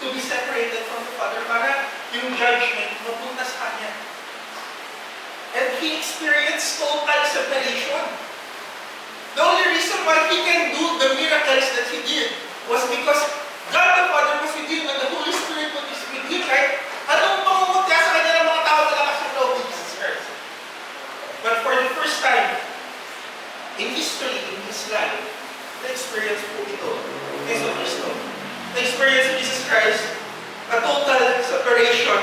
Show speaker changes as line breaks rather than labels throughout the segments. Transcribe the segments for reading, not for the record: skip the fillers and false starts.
to be separated from the Father para yung judgment mapunta sa Kanya. And He experienced total separation. The only reason why He can do the miracles that He did was because God the Father was with Him and the Holy Spirit was with Him, right? Anong pangungutya sa Kanya ng mga tao na lakas ng loob ni Jesus Christ? But for the first time in history, in His life, na-experience po ito, Jesu Cristo. Na-experience of Jesus Christ, a total separation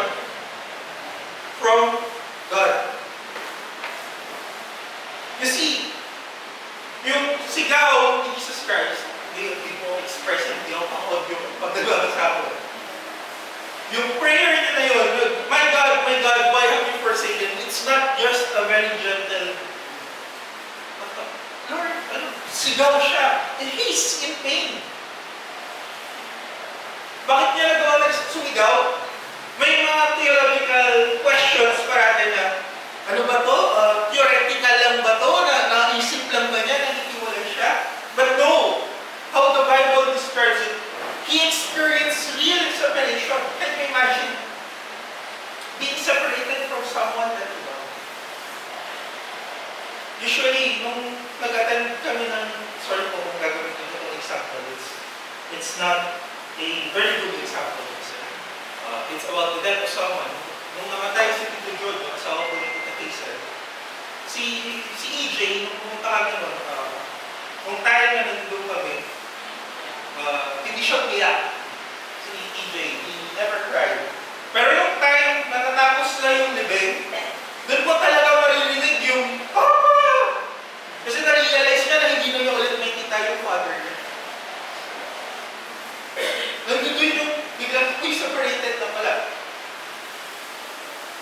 from God. You see, yung sigaw ni Jesus Christ, hindi ko express, hindi ako pang-audio pag nag-aasawa. Yung prayer niya na yun, my God, why have you forsaken? It's not just a very gentle, Lord, sigaw siya. And He's in pain. Bakit niya nagawa na sumigaw? May mga theological questions parati na, ano ba to? Theoretical lang ba to? Naisip lang ba niya? Nanitiwala siya? But no. How the Bible describes it, He experienced real separation. Can you imagine being separated from someone that you love? Usually, nung nag-attend kami ng, sorry po kung gagawin ko itong example, it's not a very good example. It's about the death of someone. Nung namatay si Tito Jojo, asawa ko ni Tita Hazel, si EJ, nung pumunta kami nun, kung tayo na nandun kami, hindi siya umiyak. Si EJ, he never cried. Pero yung time na natapos na yung libing, doon po talaga maririnig yung kasi na-realize niya na hindi na niya ulit makita yung father niya. Nandun yung biglang separated na pala.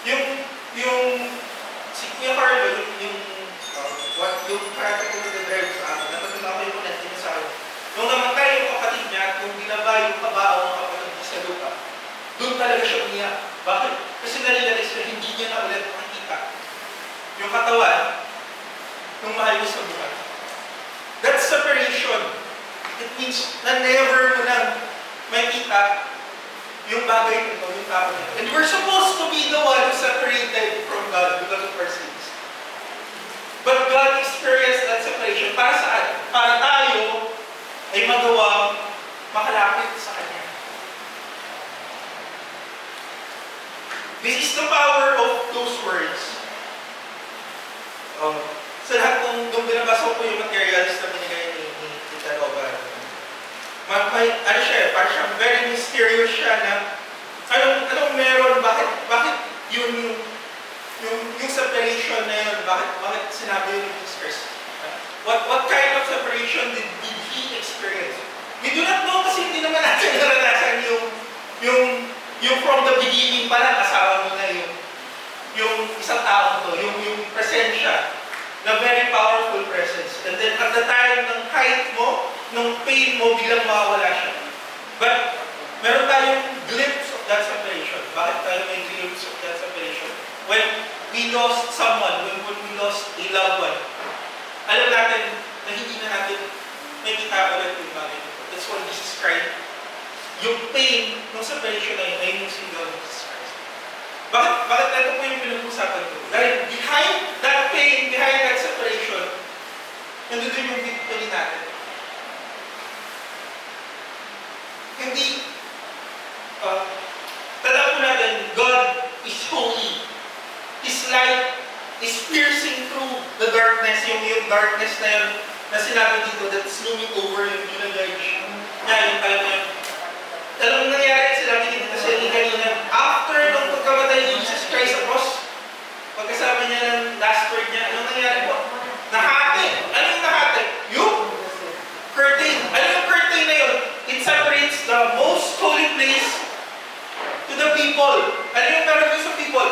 Yung si Kuya Carlo, yung karate ko na drive sa akin, napagod ako yung kunat niya sa akin. Nung namatay yung kapatid niya at nung binaba yung kabao ng kapatid niya sa lupa, doon talaga siya umiyak. Bakit? Kasi na-realize niya hindi niya na ulit makikita yung katawan nung mahal niya sa buhay. That separation, it means na never mo nang makita yung bagay nito, yung tao nito. And we're supposed to be the one who separated from God because of our sins. But God experienced that separation. Para saan? Para tayo ay magawang makalapit sa Kanya. This is the power of those words. Sa lahat nung binabasa ko yung materials na binigay ni Tita Roba, ano siya, parang siyang very mysterious siya na anong meron, bakit yun yung separation na yun, bakit sinabi yun ni Jesus Christ? What kind of separation did He experience? We do not know kasi hindi naman natin naranasan yung from the beginning pa lang, asawa mo na yung isang tao to, yung presensya, na very powerful presence. And then at the time ng height mo, nung pain mo, biglang mawawala siya. But meron tayong glimpse of that separation. Bakit tayo may glimpse of that separation? When we lost someone, when we lost a loved one, alam natin na hindi na natin may kita ulit yung bagay. That's why Jesus cried. Yung pain ng separation na yun, ay yung sigaw ng Jesus Christ. Bakit ito po yung pinag-usapan ko? Dahil behind that pain, behind that separation, nandun yung victory natin. Hindi, tandaan po natin, God is holy. His light is piercing through the darkness, yung darkness na yun, na sinabi dito, that's looming over yung ginagage. Yung time na yun. Alam mo nangyari, sinabi dito kasi kanina, after nung pagkamatay ni Jesus Christ sa cross, pagkasama niya ng last word niya, anong nangyari po? Nahati. Ano yung nahati? Yung curtain. Ano yung curtain na yun? It separates the most holy place to the people. Ano yung meron yun sa people?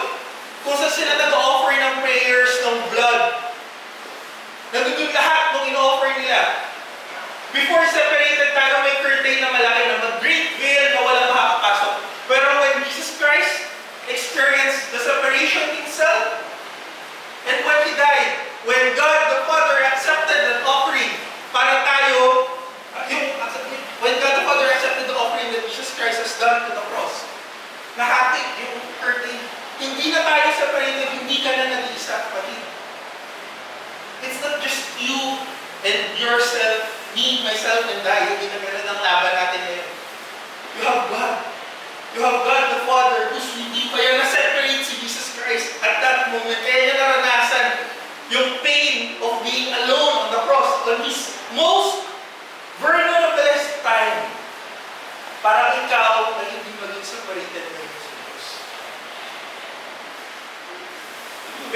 Kung saan sila nag-offer ng prayers, ng blood, nandun lahat nung ino-offer nila. Before separated tayo, may curtain na malaki na mag-great veil na walang makakapasok. Pero when Jesus Christ experienced the separation Himself, and when He died, when God the Father accepted that offering para tayo, when God the Father accepted the offering that Jesus Christ has done gone to the cross. Nahati yung hurting. Hindi na tayo separated, hindi ka na nag-iisa, kapatid. It's not just you and yourself, me, myself, and I, yung ginagalan ng laban natin ngayon. You have God. You have God the Father who's hindi pa yan na-separate si Jesus Christ at that moment. Kaya niya naranasan yung pain of being alone on the cross on His most vulnerable time. Para ikaw ay hindi maging separated ngayon sa Diyos.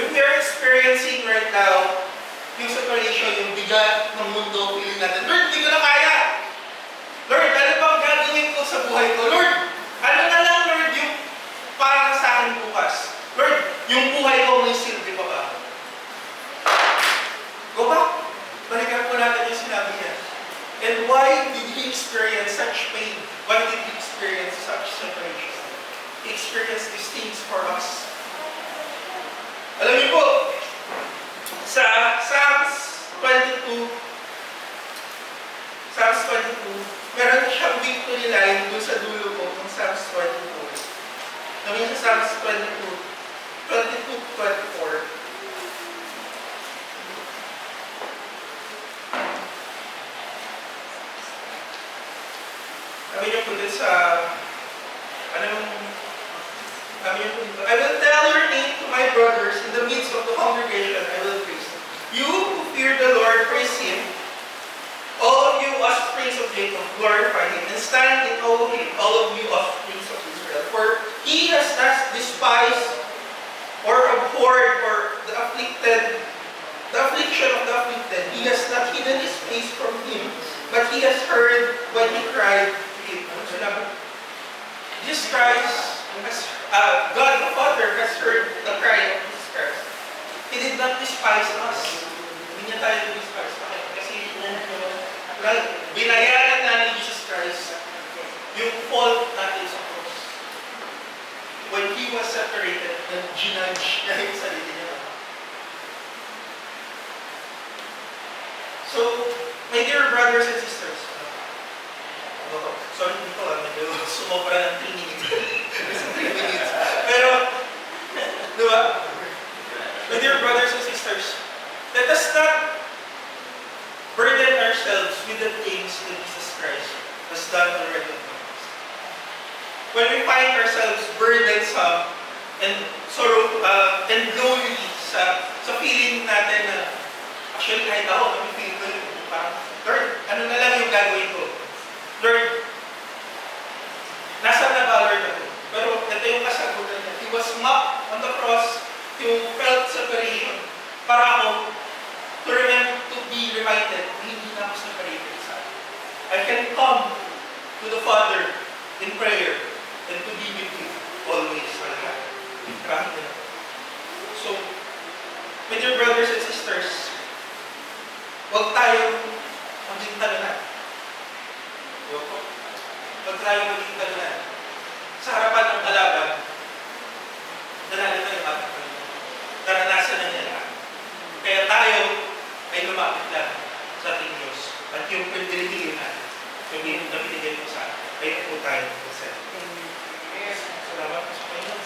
If we are experiencing right now yung separation, yung bigat ng mundo, feeling natin, Lord, hindi ko na kaya. Lord, ano bang gagawin ko sa buhay ko? Lord, ano na lang, Lord, yung para sa akin bukas? Lord, yung buhay ko may silbi pa ba? Go back. Balikan po natin yung sinabi niya. And why did He experience such pain? Why did He experience such separation? He experienced these things for us. Alam niyo po, sa Psalms 22, meron siyang victory line doon sa dulo ko ng Psalms 22. Namin sa Psalms 24. Sabi niyo po dun sa, I will tell your name to my brothers in the midst of the congregation, I will praise you. You who fear the Lord, praise Him. All of you offspring of Jacob, glorify Him, and stand in awe of Him, all of you offspring of Israel. For He has not despised or abhorred or the afflicted, the affliction of the afflicted. He has not hidden His face from him, but He has heard when he cried to Him. Jesus Christ, God the Father has heard the cry of Jesus Christ. He did not despise us. Hindi niya tayo despise. Kasi binayaran na ni Jesus Christ yung fault natin sa cross. When He was separated, ginudge niya yung sarili niya. So, my dear brothers and sisters, sorry dito medyo sumobra ng 3 minutes. 3 minutes. Pero, di ba? My dear brothers and sisters, let us not burden ourselves with the things that Jesus Christ has done already for us. When we find ourselves burdensome and sorrow and lonely sa feeling natin na actually kahit ako, feeling ko parang, Lord, ano na lang yung gagawin ko? Lord, nasa na ba Lord ako? Pero ito yung kasagutan niya. He was mocked on the cross, He felt separation. Para ako, to be reminded, hindi na ako separated sa akin. I can come to the Father in prayer and to be with Him always. So, my dear brothers and sisters, huwag tayong maging talunan. Huwag tayong maging talunan. Sa harapan ng kalaban, nanalo tayo ng ating Panginoon. Naranasan na niya lahat. Kaya tayo ay lumapit lang sa ating Diyos. At yung pinilihin natin, yung pinibigay ko sa atin, ay po tayo sa atin. Salamat po sa Panginoon.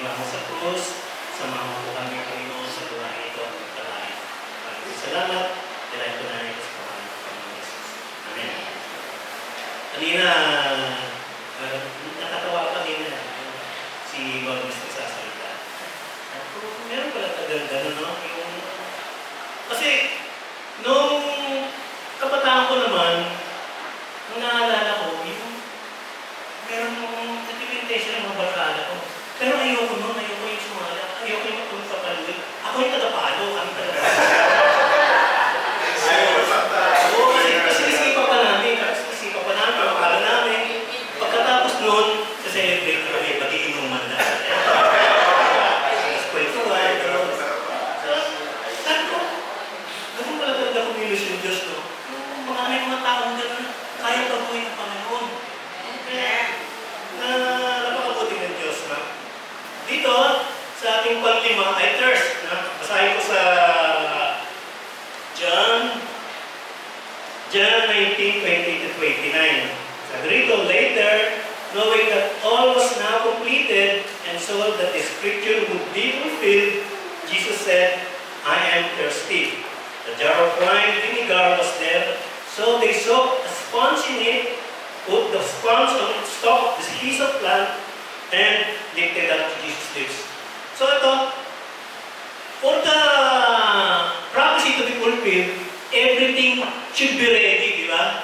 ginawa mo sa krus, samahan mo kami, Panginoon, sa buhay ito at pagkalain. Maraming salamat. Dalayan ko na rin sa pangalan ng Panginoon Jesus. Amen. Kanina, nakatawa kanina si Bob Mr. Sasalita. Meron pala gano'n, no? Kasi, nung kabataan ko naman, nung naalala ko, meron implementation ng mga barkada ko. Pero ayoko nun, ayoko yung sumala, ayoko yung magpapaluwi. Ako yung tagapalo, kami tagapalo. Oo, kasi isipa pa namin, makala namin. Pagkatapos nun, sa celebrate kami, mag-iinuman na. Kwentuhan, gano'n. Sabi ko, ganun pala talaga kumilos yung Diyos, no? May mga taong gano'n, kaya baguhin ng Panginoon. Kaya, napakabuti ng Diyos, no? Dito, sa ating panglima ay thirst, no? Basahin ko sa John 19:20-29. Sabi rito, later, knowing that all was now completed, and so that the scripture would be fulfilled, Jesus said, I am thirsty. The jar of wine vinegar was there, so they soaked a sponge in it, put the sponge on its top, this piece of plant, and lifted up to Jesus' lips. So ito, for the prophecy to be fulfilled, everything should be ready, di ba?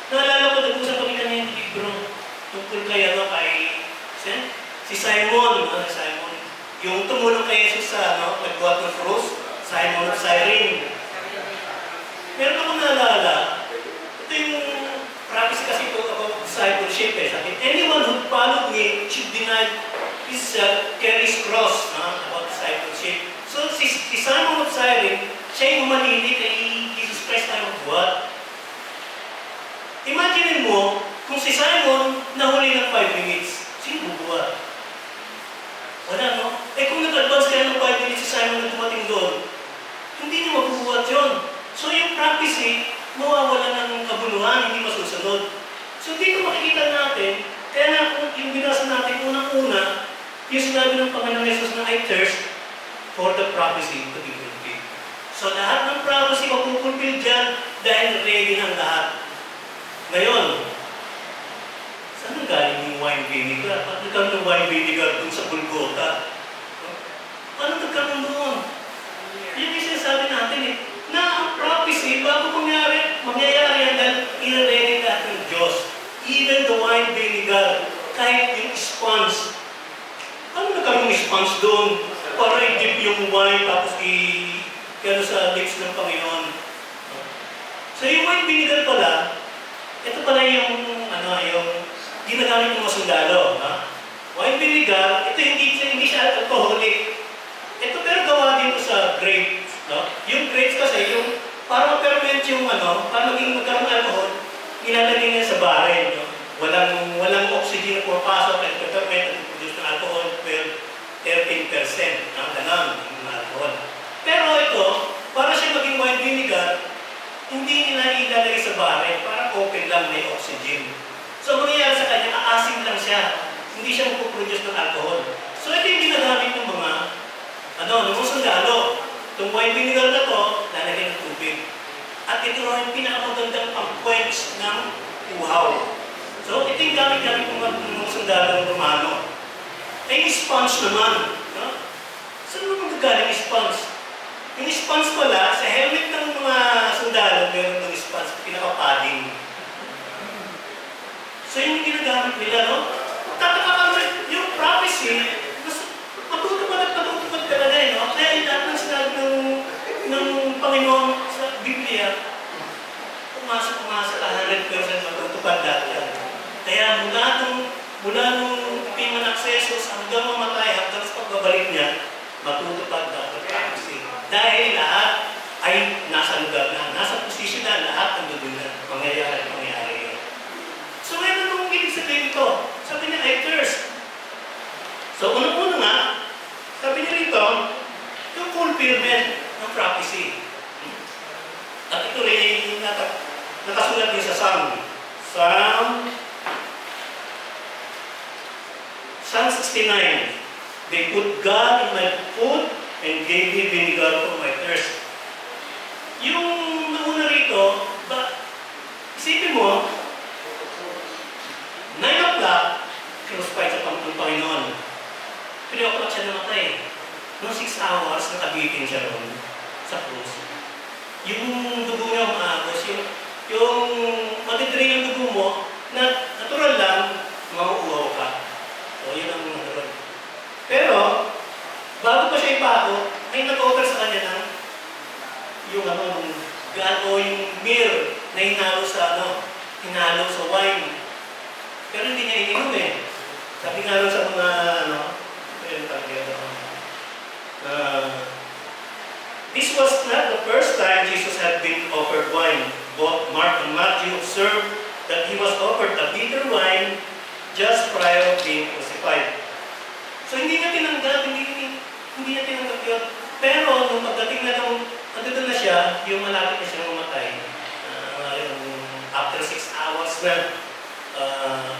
Naalala ko, nag-usap kami kanina ng libro tungkol kay si Simon, yung tumulong kay Jesus sa nagbuhat ng cross, Simon of Cyrene. Meron akong naalala, ito yung prophecy kasi ito about discipleship eh. Sabi, anyone who followed me should deny himself, carry his cross, about discipleship. So, si Simon of Cyrene, siya yung humalili kay Jesus Christ na magbuhat. Imagine mo, kung si Simon nahuli ng 5 minutes, sino bubuhat? Wala, no? Eh kung nag-advance kaya ng 5 minutes si Simon na dumating doon, hindi niya mabubuhat yun. So yung prophecy, mawawala ng kabuluhan, hindi masusunod. So dito makikita natin, kaya nga kung yung binasa natin unang-una, yung sinabi ng Panginoon Jesus na I thirst for the prophecy to be fulfilled. So lahat ng prophecy mapupulfill dyan dahil ready ng lahat. Ngayon, saan ang galing yung wine vinegar? Ba't nagkaroon ng wine vinegar dun sa Golgotha? Ano nagkaroon doon? Yung sinasabi natin na ang prophecy, bago mangyayari yan dahil i-ready natin ng Diyos. Even the wine vinegar, kahit yung sponge. Ano nagkaroon yung sponge doon? Para i-dip yung wine tapos i-gano sa lips ng Panginoon. So yung wine vinegar pala, ito pala yung ginagamit ng mga sundalo. Wine vinegar, ito hindi siya alcoholic. Ito pero gawa dito sa grapes. No? Yung grapes kasi, yung para ma-ferment yung para maging magkaroon ng alcohol, ilalagay niya sa barrel. No? Walang oxygen na pumapasok at ferment at produce ng alcohol, 13%. Ganon yung alcohol. Pero ito, para siya maging wine vinegar, hindi nila ilalagay sa barrel, para open lang, may oxygen. So, mangyayari sa kanya, aasim lang siya. Hindi siya mapuproduce ng alcohol. So, ito yung ginagamit ng mga sundalo. Itong wine vinegar na to, lalagay ng tubig. At ito rin yung pinakamagandang pang-quench ng uhaw. So, ito yung gamit-gamit ng mga sundalo ng Romano. Ay, yung sponge naman. No? Saan mo magagaling yung sponge? Yung sponge pala, sa helmet ng mga sundalo, meron ng sponge, pinaka-padding. So yun yung ginagamit nila, no? Tataka ka yung prophecy, matutupad talaga, no? Kaya lahat ng sinabi ng Panginoon sa Biblia, pumasok 100% matutupad lahat yan. Kaya mula nung pimanak sa Jesus, hanggang mamatay, hanggang sa pagbabalik niya, matutupad lahat ng prophecy. Dahil lahat ay nasa lugar na, nasa posisyon na, lahat ang doon na mangyayari yun. So ngayon anong ibig sabihin ito? Sabi niya, I thirst. So unang-una nga, sabi niya rito, yung fulfillment ng prophecy. At ito rin nakasulat din sa Psalm 69. They put gall in my food and gave me vinegar for my thirst. Yung nauna rito, isipin mo, 9 o'clock, crucified sa Panginoon. 3 o'clock siya namatay. Noong 6 hours, nakabitin siya ron sa krus. Yung dugo niya umaagos, yung matidrain yung dugo mo, na natural lang, mauuhaw ka. So, yun ang natural. Pero, bago pa siya ipako, may nag-offer sa kanya ng yung o yung beer na hinalo sa wine. Pero hindi niya ininom eh. Sabi nga sa mga this was not the first time Jesus had been offered wine. Both Mark and Matthew observed that he was offered a bitter wine just prior to being crucified. So hindi niya tinanggap, hindi niya tinanggap yun. Pero nung pagdating na nandun na siya, yung malapit na siya mamatay, after 6 hours na,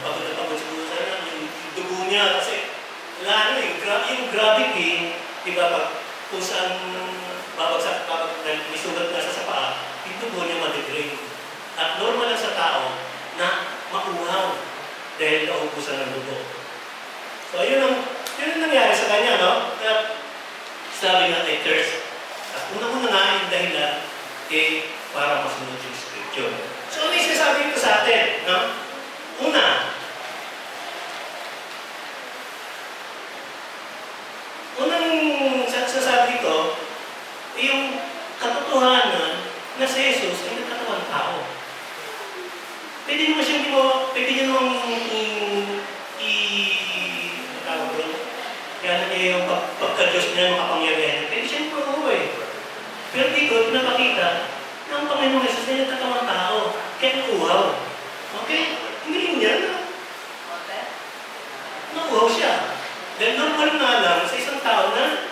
pagod na pagod siguro sana, yung dugo niya, kasi wala yung gravity, diba, kung saan babagsak, may sugat na sa paa, yung dugo niya madidrain. At normal lang sa tao na mauhaw dahil naubusan ng dugo. So, yun ang nangyari sa kanya, no? Kaya, sabi nga ay thirst. At una-una nga yung dahilan, para masunod yung scripture. So, ano yung sinasabi ito sa atin, no? Unang sasabi dito, yung katotohanan na si Jesus ay nagkatawang tao. Pwede naman siyang pwede niya namang kaya niya yung pagka-Diyos niya, makapangyarihan. Pwede siyang mabuhay. Pero dito, pinapakita na ang Panginoong Jesus ay nagkatawang tao. Kaya nauhaw. Okay? Hindi niya na. Nauhaw siya. Dahil normal nga lang sa isang tao na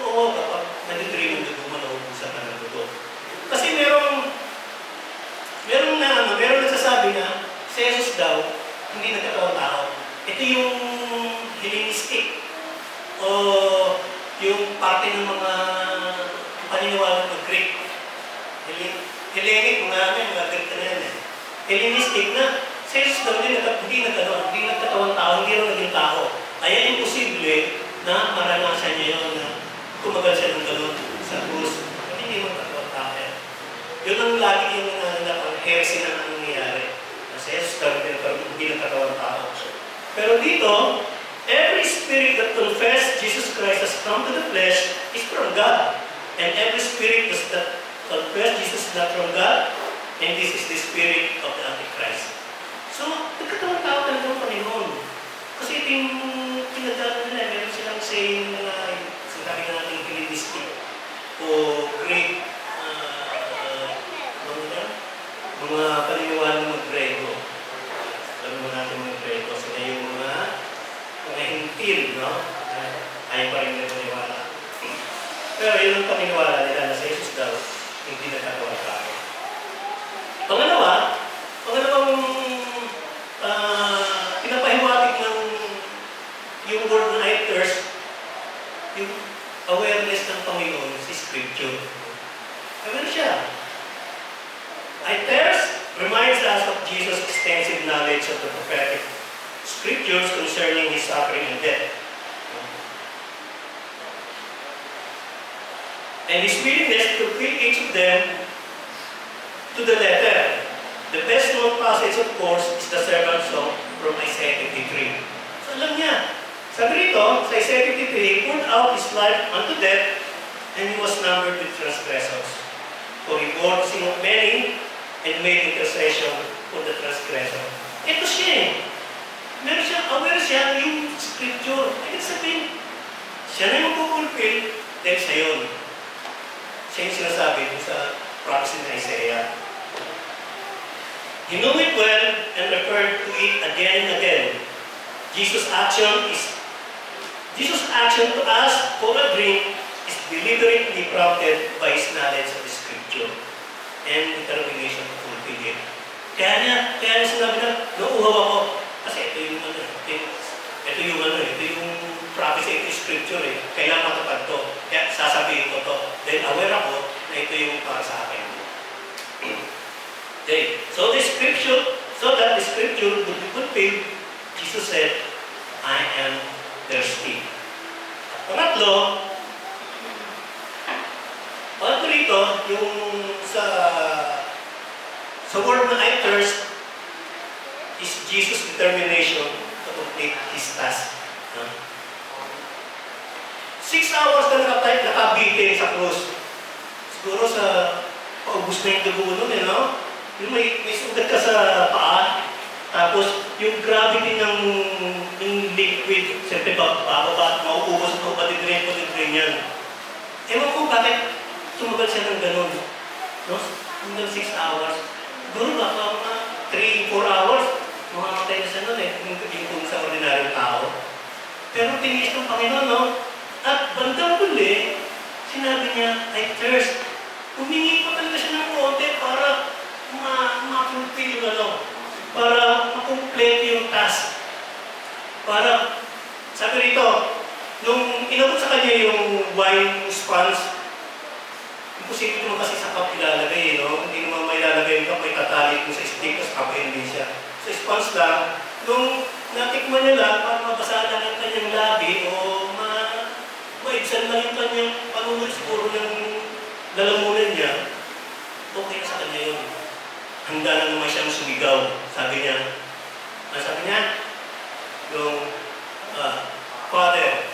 kapag nadidrain yung dugo mo, naubusan ka ng dugo. Kasi merong nagsasabi na si Jesus daw, hindi nagkatawang tao. Ito yung Hellenistic o yung parte ng mga paniniwala ng Greek. Hellenic, mga Greek na yan eh. Hellenistic na si Jesus daw hindi nagkatawang tao, hindi rin naging tao. Kaya imposible na maranasan niya yun na kumagal siya ng gano'n sa krus. Hindi magkatawang tao yan. Yun ang lagi yung heresy na nangyayari. Kasi Jesus daw hindi nagkatawang tao. Pero dito, every spirit that confesses Jesus Christ has come to the flesh is from God. And every spirit that confesses Jesus is not from God, and this is the spirit of the Antichrist. So, nagkatawang tao talaga ng Panginoon. Kasi ito yung pinagdaan nila, meron silang saying na sinabi na natin Hellenistic o Greek, mga paniniwala ng mga Grego. Alam mo natin mga Grego, sila yung mga hintil, no? Ayaw pa rin nila paniniwala. Pero yun ang paniniwala nila na sa Jesus daw, hindi nagkatawang tao. Pangalawang pinapahiwatig ng yung word na I thirst, yung awareness ng Panginoon sa Scripture. Aware siya. I thirst reminds us of Jesus' extensive knowledge of the prophetic scriptures concerning His suffering and death. And His willingness to fulfill each of them to the letter. The best known passage, of course, is the servant song from Isaiah 53. So alam niya, sabi rito, sa Isaiah 53, He poured out His life unto death, and He was numbered with transgressors. For He bore the sin of many, and made intercession for the transgressor. Ito siya eh. Meron siya, aware siya yung scripture. Ibig sabihin, siya na yung pupulfill dahil sa yun. Siya yung sinasabi sa prophecy ng Isaiah. He knew it well and referred to it again and again. Jesus' action to ask for a drink is deliberately prompted by His knowledge of the scripture and determination to fulfill it. Kaya niya sinabi na, nauuhaw ako. Kasi ito yung prophecy, scripture eh. Kailangan matupad to. Kaya sasabihin ko to. Then aware ako na ito yung para sa akin. Okay. So the scripture, so that the scripture would be fulfilled, Jesus said, I am thirsty. Pangatlo rito, yung sa word na I thirst is Jesus' determination to complete His task. 6 hours na nakabitin sa krus. Siguro sa paubos na yung dugo nun, yung may sugat ka sa paa, tapos yung gravity ng liquid, siyempre bababa, mauubos ito, patidrain yan. Ewan ko bakit tumagal siya ng ganun. No? Hanggang 6 hours. Siguro baka mga 3-4 hours, mamamatay na siya nun yung sa ordinaryong tao. Pero tiniis ng Panginoon, no? At bandang huli, sinabi niya, I thirst. Humingi pa talaga siya ng konti para ma-fulfill yung para ma-complete yung task. Para, sabi rito, nung inabot sa kanya yung wine sponge, imposible naman kasi sa cup ilalagay, Hindi naman may ilalagay yung cup, may tatalik mo sa stick, tapos kapay hindi siya. So, sponge lang, nung natikman niya lang, para mabasa lang ang kanyang labi, o maibsan lang yung kanyang panunod siguro ng lalamunan niya, okay na sa kanya yun. Handa na naman siyang sumigaw. Sabi niya, yung, Father,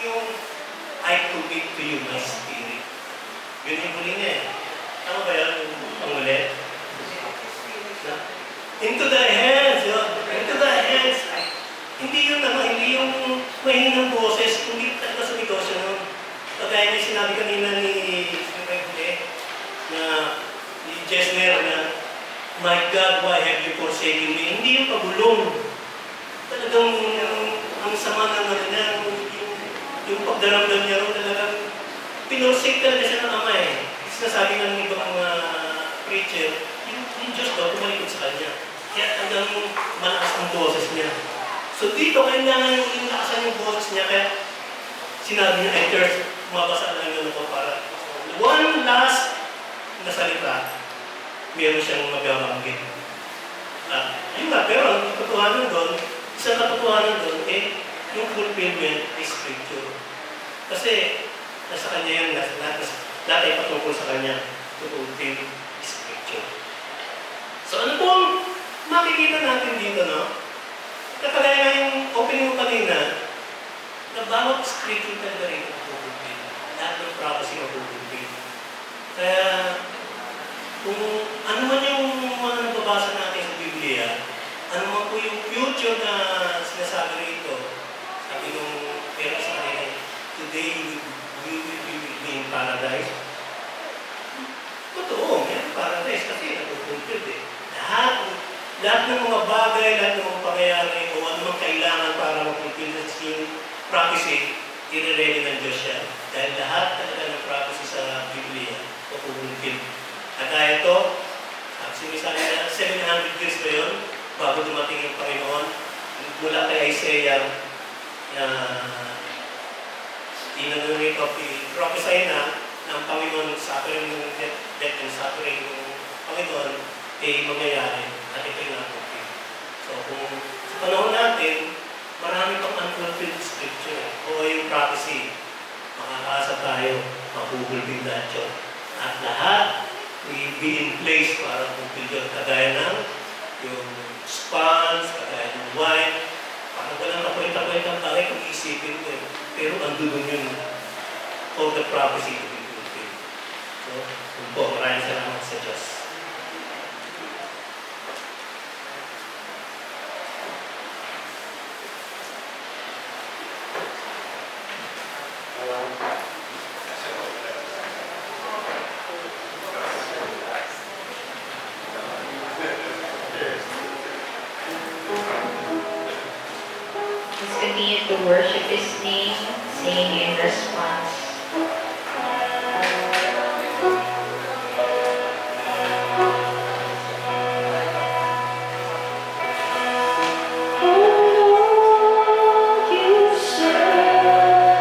yung I commit to you my spirit. Yun yung huli niya eh. Tama ba yan? Ang huli? Into the hands, into the hands. Hindi yung mahinang boses, hindi talaga sumigaw siya nun. Kagaya niya sinabi kanina ni Jesner na, My God, why have you forsaken me? Hindi yung pagulong. Talagang ang sama ng yung pagdaramdam niya rin talagang pinursik talaga siya ng Ama eh. Sinasabi ng ibang mga preacher, yung Diyos daw tumalikod sa kanya. Kaya talagang malakas ang boses niya. So dito, kailangan yung lakasan yung boses niya. Kaya sinabi niya, I thirst, mabasa lang yun ako para one last na salita, meron siyang magabanggit. Yun nga, pero ang katotohanan doon, isang katotohanan doon, yung fulfillment is scripture. Kasi, nasa kanya yan, lahat ay patungkol sa kanya, to fulfill is scripture. So, ano pong makikita natin dito, Kagaya nga yung opening mo kanina, na bawat scripture talaga rin mapupulpil. Lahat ng prophecy mapupulpil. Kaya, kung ano man yung mga nababasa natin sa Biblia, ano man po yung future na sinasabi rito, sabi nung pera sa kanila, today we will be with me in paradise. Totoo, may paradise kasi napupulpil eh. Lahat ng mga bagay, lahat ng mga pangyayari, o ano mang kailangan para mapulpil sa prophecy, i-ready ng Diyos siya. Dahil lahat talaga ng prophecy sa Biblia, mapupulpil. At kaya ito, sinisabi na 700 years ba yun, bago dumating yung Panginoon, mula kay Isaiah, prophesy na ng Panginoon, suffering, death and suffering ng Panginoon, mangyayari at ito yung napulpil. So kung sa panahon natin, marami pang unfulfilled scripture o yung prophecy, makakaasa tayo, mapupulpil lahat yun. At lahat, will be in place para fulfill yun. Kagaya ng yung sponge, kagaya ng wine, parang walang kakwenta-kwentang bagay kung isipin ko. Pero andun yun for the prophecy to be fulfilled. So, yun po, maraming salamat sa Diyos.
Continue to worship His name, sing in response. Oh Lord, you serve.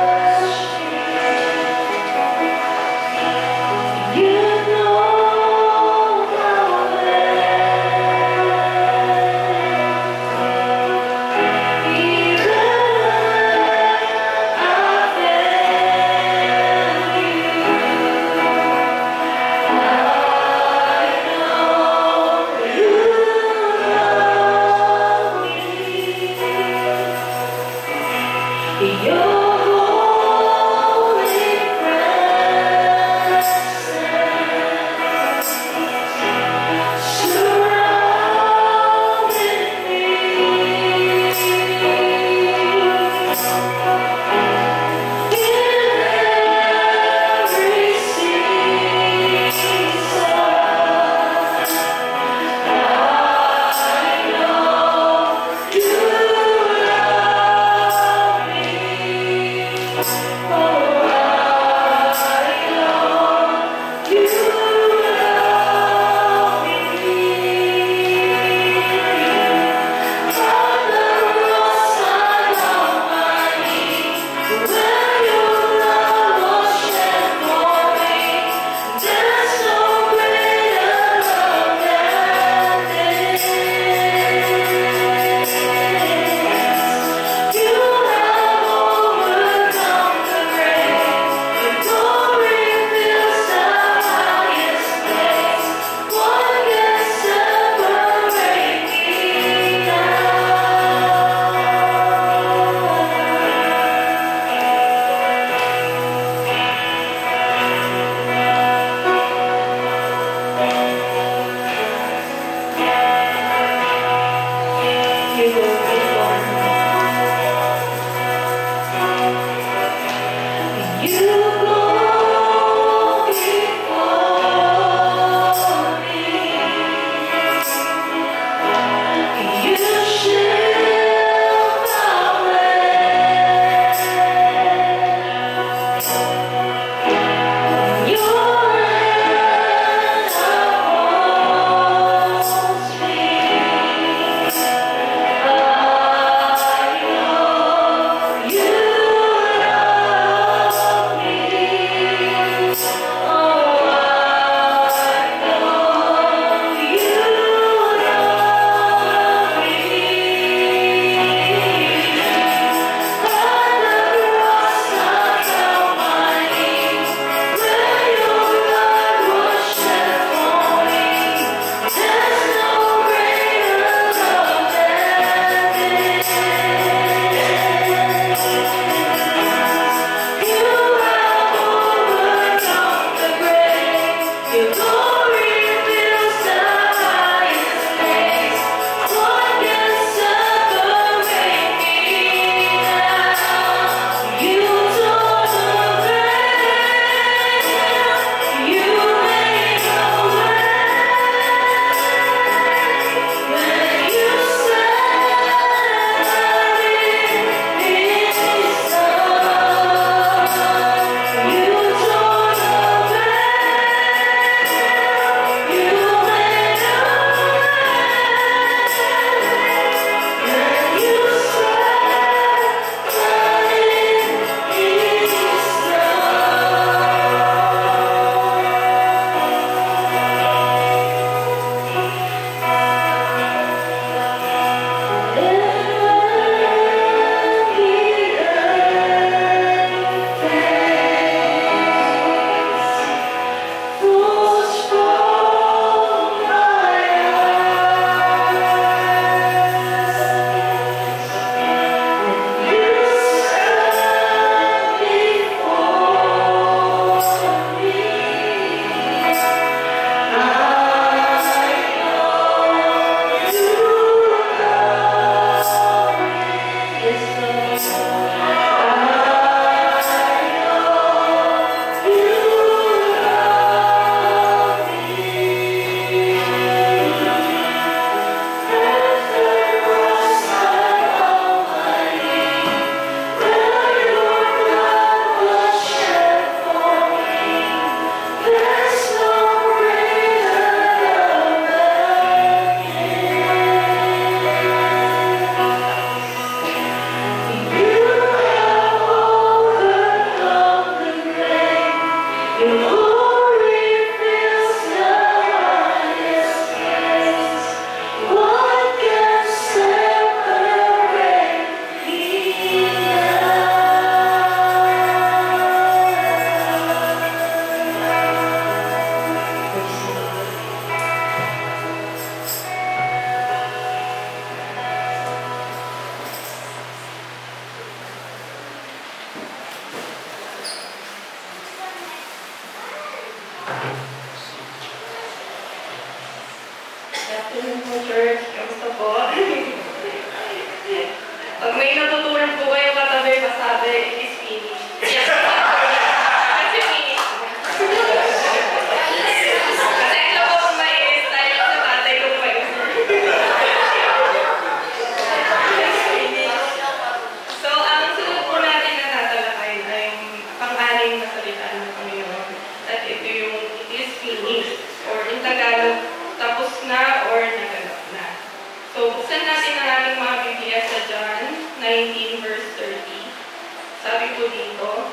Sabi po dito,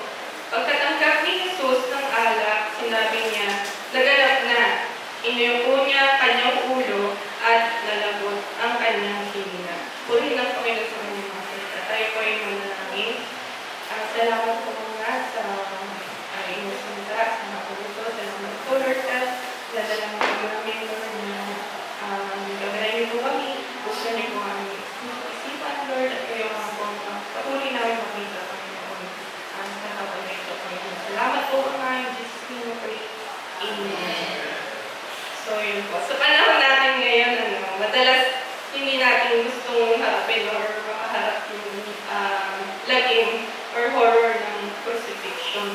pagkatanggap ni Jesus ng alak, sinabi niya, naganap na. Inuyuko niya kanyang ulo at nalabot ang kanyang hininga. Purihin ang Panginoon sa kanyang mga salita. Tayo po ay manalangin. Salamat po nga sa inyong salita, sa mga puso, salamat po Lord God. Nadalangin po namin na gagalan niyo po kami. Gusto niyo po kami isipan Lord at kayo mga po patuloy namin makita Panginoon. Sa kapal na ito Panginoon. Salamat po nga in Jesus' name po. Amen. So yun po. Sa panahon natin ngayon, madalas hindi natin gustong harapin or makaharap yung lagim or horror ng crucifixion.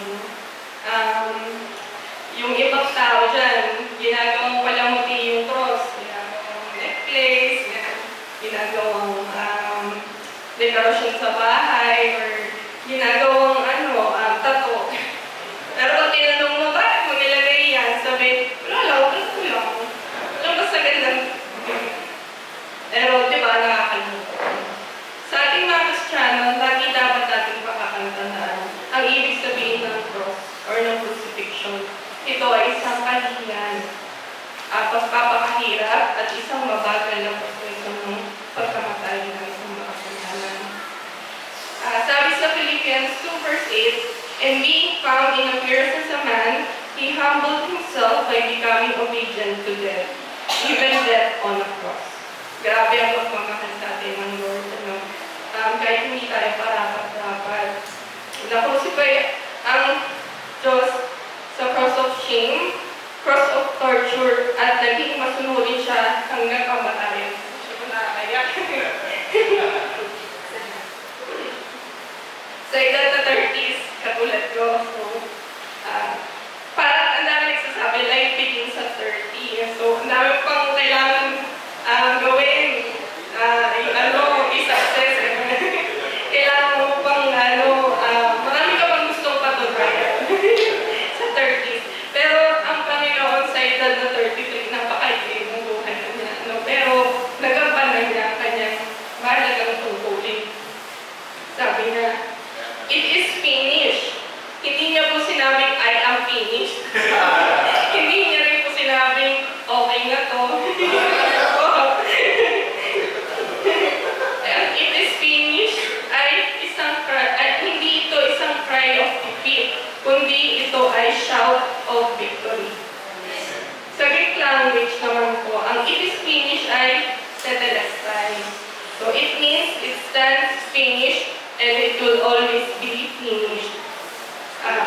Yung ibang tao dyan, ginagawang palamuti yung cross, ginagawang necklace, ginagawang dekorasyon sa bahay, or ginagawang tattoo. Pero pag tinanong mo, bakit mo nilagay yan? Sabi, wala lang, gusto lang. Walang basta gandang. Pero, di ba, nakakalimutan. Sa ating mga Kristiyano, lagi dapat natin pakakantandaan ang ibig sabihin ng cross or ng crucifixion. Ito ay isang kahihiyan, pagpapakahirap at isang mabagal na proseso ng pagkamatay ng isang makasalanan. Sabi sa Philippians 2 verse 8, and being found in appearance as a man, he humbled himself by becoming obedient to death, even death on a cross. Grabe ang pagmamahal sa atin ng Lord. Kahit hindi tayo parapat-dapat. Na-crucify ang Diyos sa cross of shame, cross of torture, at naging masunurin siya hanggang kamatayan. Siya ko nakakayak. Sa edad na 30s, katulad ko, so, parang ang dami nagsasabi, life begins at 30. So, ang dami pang kailangan gawin, i-success. Kailangan mo pang, marami ka pang gustong patunayan sa 30s. Pero, ang Panginoon sa edad na 33, napakaigay ng buhay niya. Pero, nagampanan niya ang kanyang mahalagang tungkulin. Sabi niya, it is finished. Hindi niya po sinabing, I am finished. Hindi niya rin po sinabing, okay na to. It is finished ay isang cry, at hindi ito isang cry of defeat, kundi ito ay shout of victory. Sa Greek language naman po, ang it is finished ay tetelestai. So it means it stands finished and it will always be finished.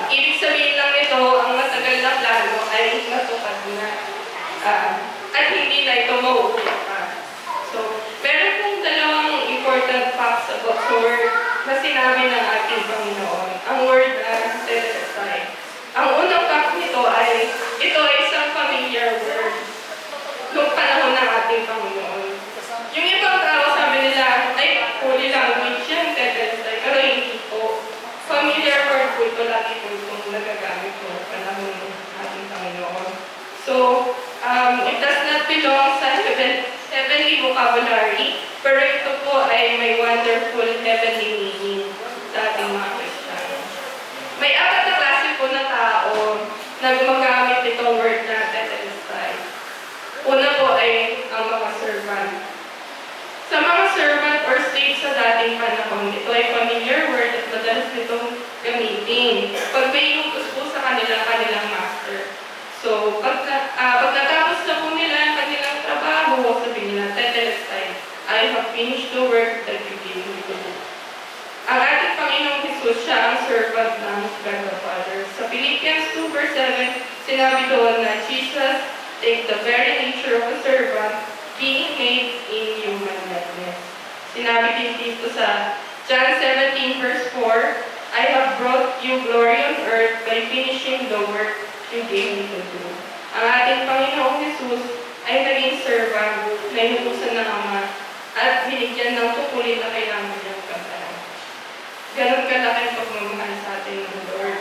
Ibig sabihin lang nito, ang matagal na plano ay natupad na. At hindi na ito mauulit pa. So, meron pong dalawang important facts about the word na sinabi ng ating Panginoon. Ang word na tetelestai. Ang unang fact nito ay, ito ay isang familiar word noong panahon ng ating Panginoon. Yung ibang tao sabi nila, ay, holy language yan, tetelestai. Pero hindi po. Familiar word po ito, lagi po itong nagagamit po panahon ng ating Panginoon. So, it does not belong sa heavenly vocabulary, pero ito po ay may wonderful heavenly meaning sa ating mga Kristiyano. May apat na klase po na tao na gumagamit itong word na tetelestai. Una po ay ang mga servant. Sa mga servant or slave sa dating panahon, ito ay familiar word at madalas nitong gamitin pag may utos po sa kanilang master. So, pag natapos na po nila ang kanilang trabaho, sabihin nila, tetelestai, I have finished the work that you gave me to do. Ang ating Panginoong Jesus, siya ang servant ng God the Father. Sa Philippians 2 verse 7, sinabi doon na Jesus take the very nature of a servant, being made in human likeness. Sinabi din dito sa John 17 verse 4, I have brought you glory on earth by finishing the work you gave me to do. Ang ating Panginoong Jesus ay naging servant na inutusan ng Ama at binigyan ng tukulin na kailangan niyang kantahan. Ganon kalaki ang pagmamahal sa atin ng Lord.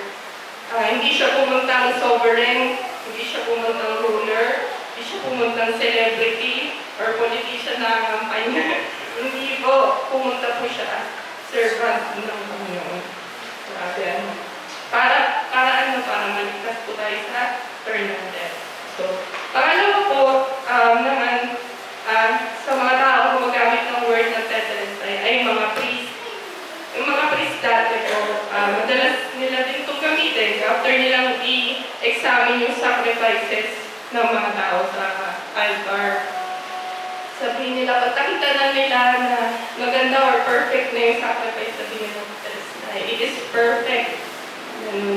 Hindi siya pumuntang sovereign, hindi siya pumuntang ruler, hindi siya pumuntang celebrity or politician na kampanya. Hindi po, pumunta po siya servant ng Panginoon. po tayo sa eternal death. So, pangalawa po, naman, sa mga tao gumagamit ng word ng tetelestai ay mga priest. Yung mga priest dati po, madalas nila din itong gamitin after nilang i-examine yung sacrifices ng mga tao sa altar. Sabihin nila, pag nakita na nila na maganda or perfect na yung sacrifice, sabihin nila, it is perfect.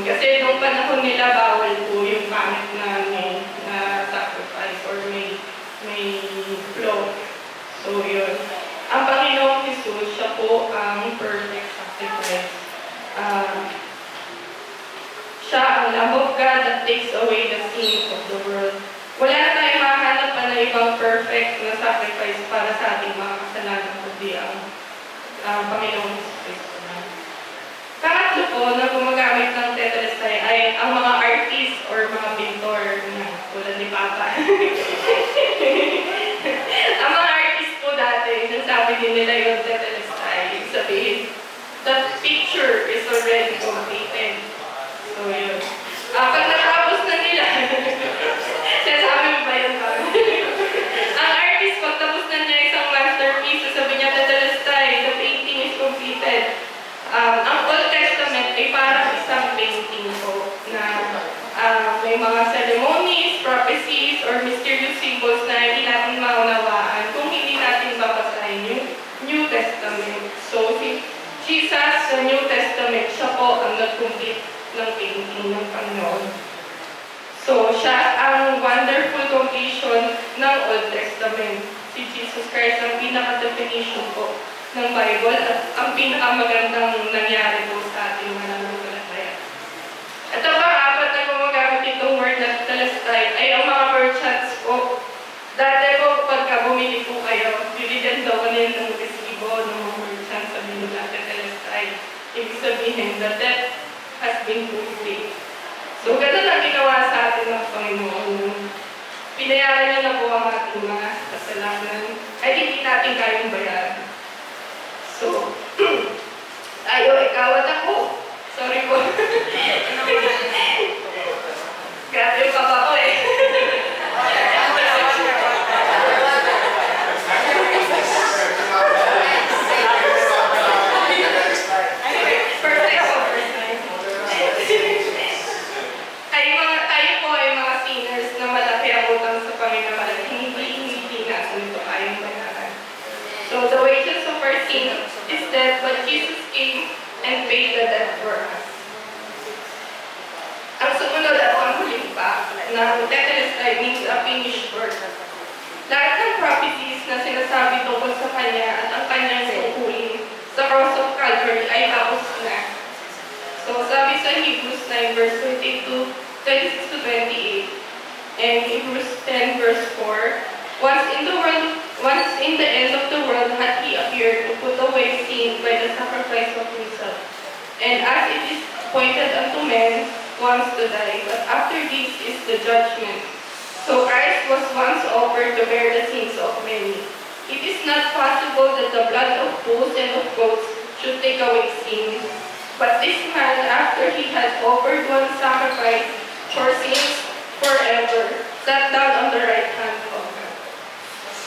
Kasi nung panahon nila, bawal po yung pangit na sacrifice or may flaw. So yun. Ang Panginoong Jesus, siya po ang perfect sacrifice. Siya ang Lamb of God that takes away the sins of the world. Wala na tayong mahanap pa na ibang perfect na sacrifice para sa ating mga kasalanan, kundi ang Panginoong Jesus. Pangatlo po na gumagamit ng tetelestai ay ang mga artist or mga pintor na tulad ni Papa. Ang mga artist po dati, sinasabi din nila yung tetelestai. Sabihin, the picture is already completed. So yun. Pag natapos na nila, sinasabi mo ba yun? Ang artist, pag tapos na niya isang masterpiece, sabi niya, tetelestai, the painting is completed. Ang Old Testament ay parang isang painting po na may mga ceremonies, prophecies, or mysterious symbols na hindi natin maunawaan kung hindi natin babasahin yung New Testament. So, si Jesus sa New Testament, siya po ang nag-complete ng painting ng Panginoon. So, siya ang wonderful completion ng Old Testament. Si Jesus Christ ang pinaka-definition po ng Bible at ang pinakamagandang nangyari po sa ating mga nananampalataya. At ang pang-apat na gumagamit itong word na tetelestai ay ang mga merchants po. Dati po, pagka bumili po kayo, bibigyan daw kanil ng resibo ng mga merchants sa nila tetelestai. Ibig sabihin, the debt has been fulfilled. So, ganun ang ginawa sa atin ng Panginoon. Pinayaran niya na po ang ating mga kasalanan ay hindi natin kayang bayaran. So, tayo, ikaw at ako. Sorry po. Grabe yung papa ko eh. Perfect po, perfect. Tayo po ay mga sinners na malaki ang utang sa Panginoon. Hindi natin ito kayang bayaran. So, the wages of our sin is death, but Jesus came and paid the debt for us. Ang sumunod at ang huling pa na tetelestai means a finished work. Lahat ng prophecies na sinasabi tungkol sa Kanya at ang Kanyang tungkulin sa cross of Calvary ay tapos na. So, sabi sa Hebrews 9 verse 26 to 28 and Hebrews 10 verse 4, once in the end of the world had He appeared to put away sin by the sacrifice of Himself. And as it is appointed unto men once to die, but after this is the judgment. So Christ was once offered to bear the sins of many. It is not possible that the blood of bulls and of goats should take away sin. But this man, after he had offered one sacrifice for sins forever, sat down on the right hand of God.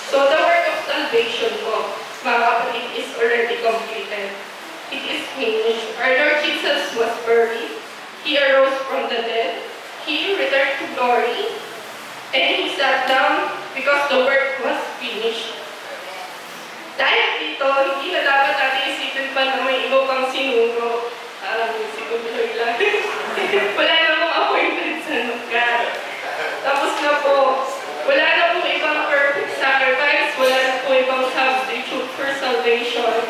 So the work of salvation po, mga kapatid, is already completed. It is finished. Our Lord Jesus was buried. He arose from the dead. He returned to glory. And He sat down because the work was finished. Dahil dito, hindi na dapat natin isipin pa na may iba pang sinuno. Si Kubiloy lang. Wala na pong appointment sa God. Tapos na po, wala na pong ibang perfect sacrifice. Wala na pong ibang substitute for salvation.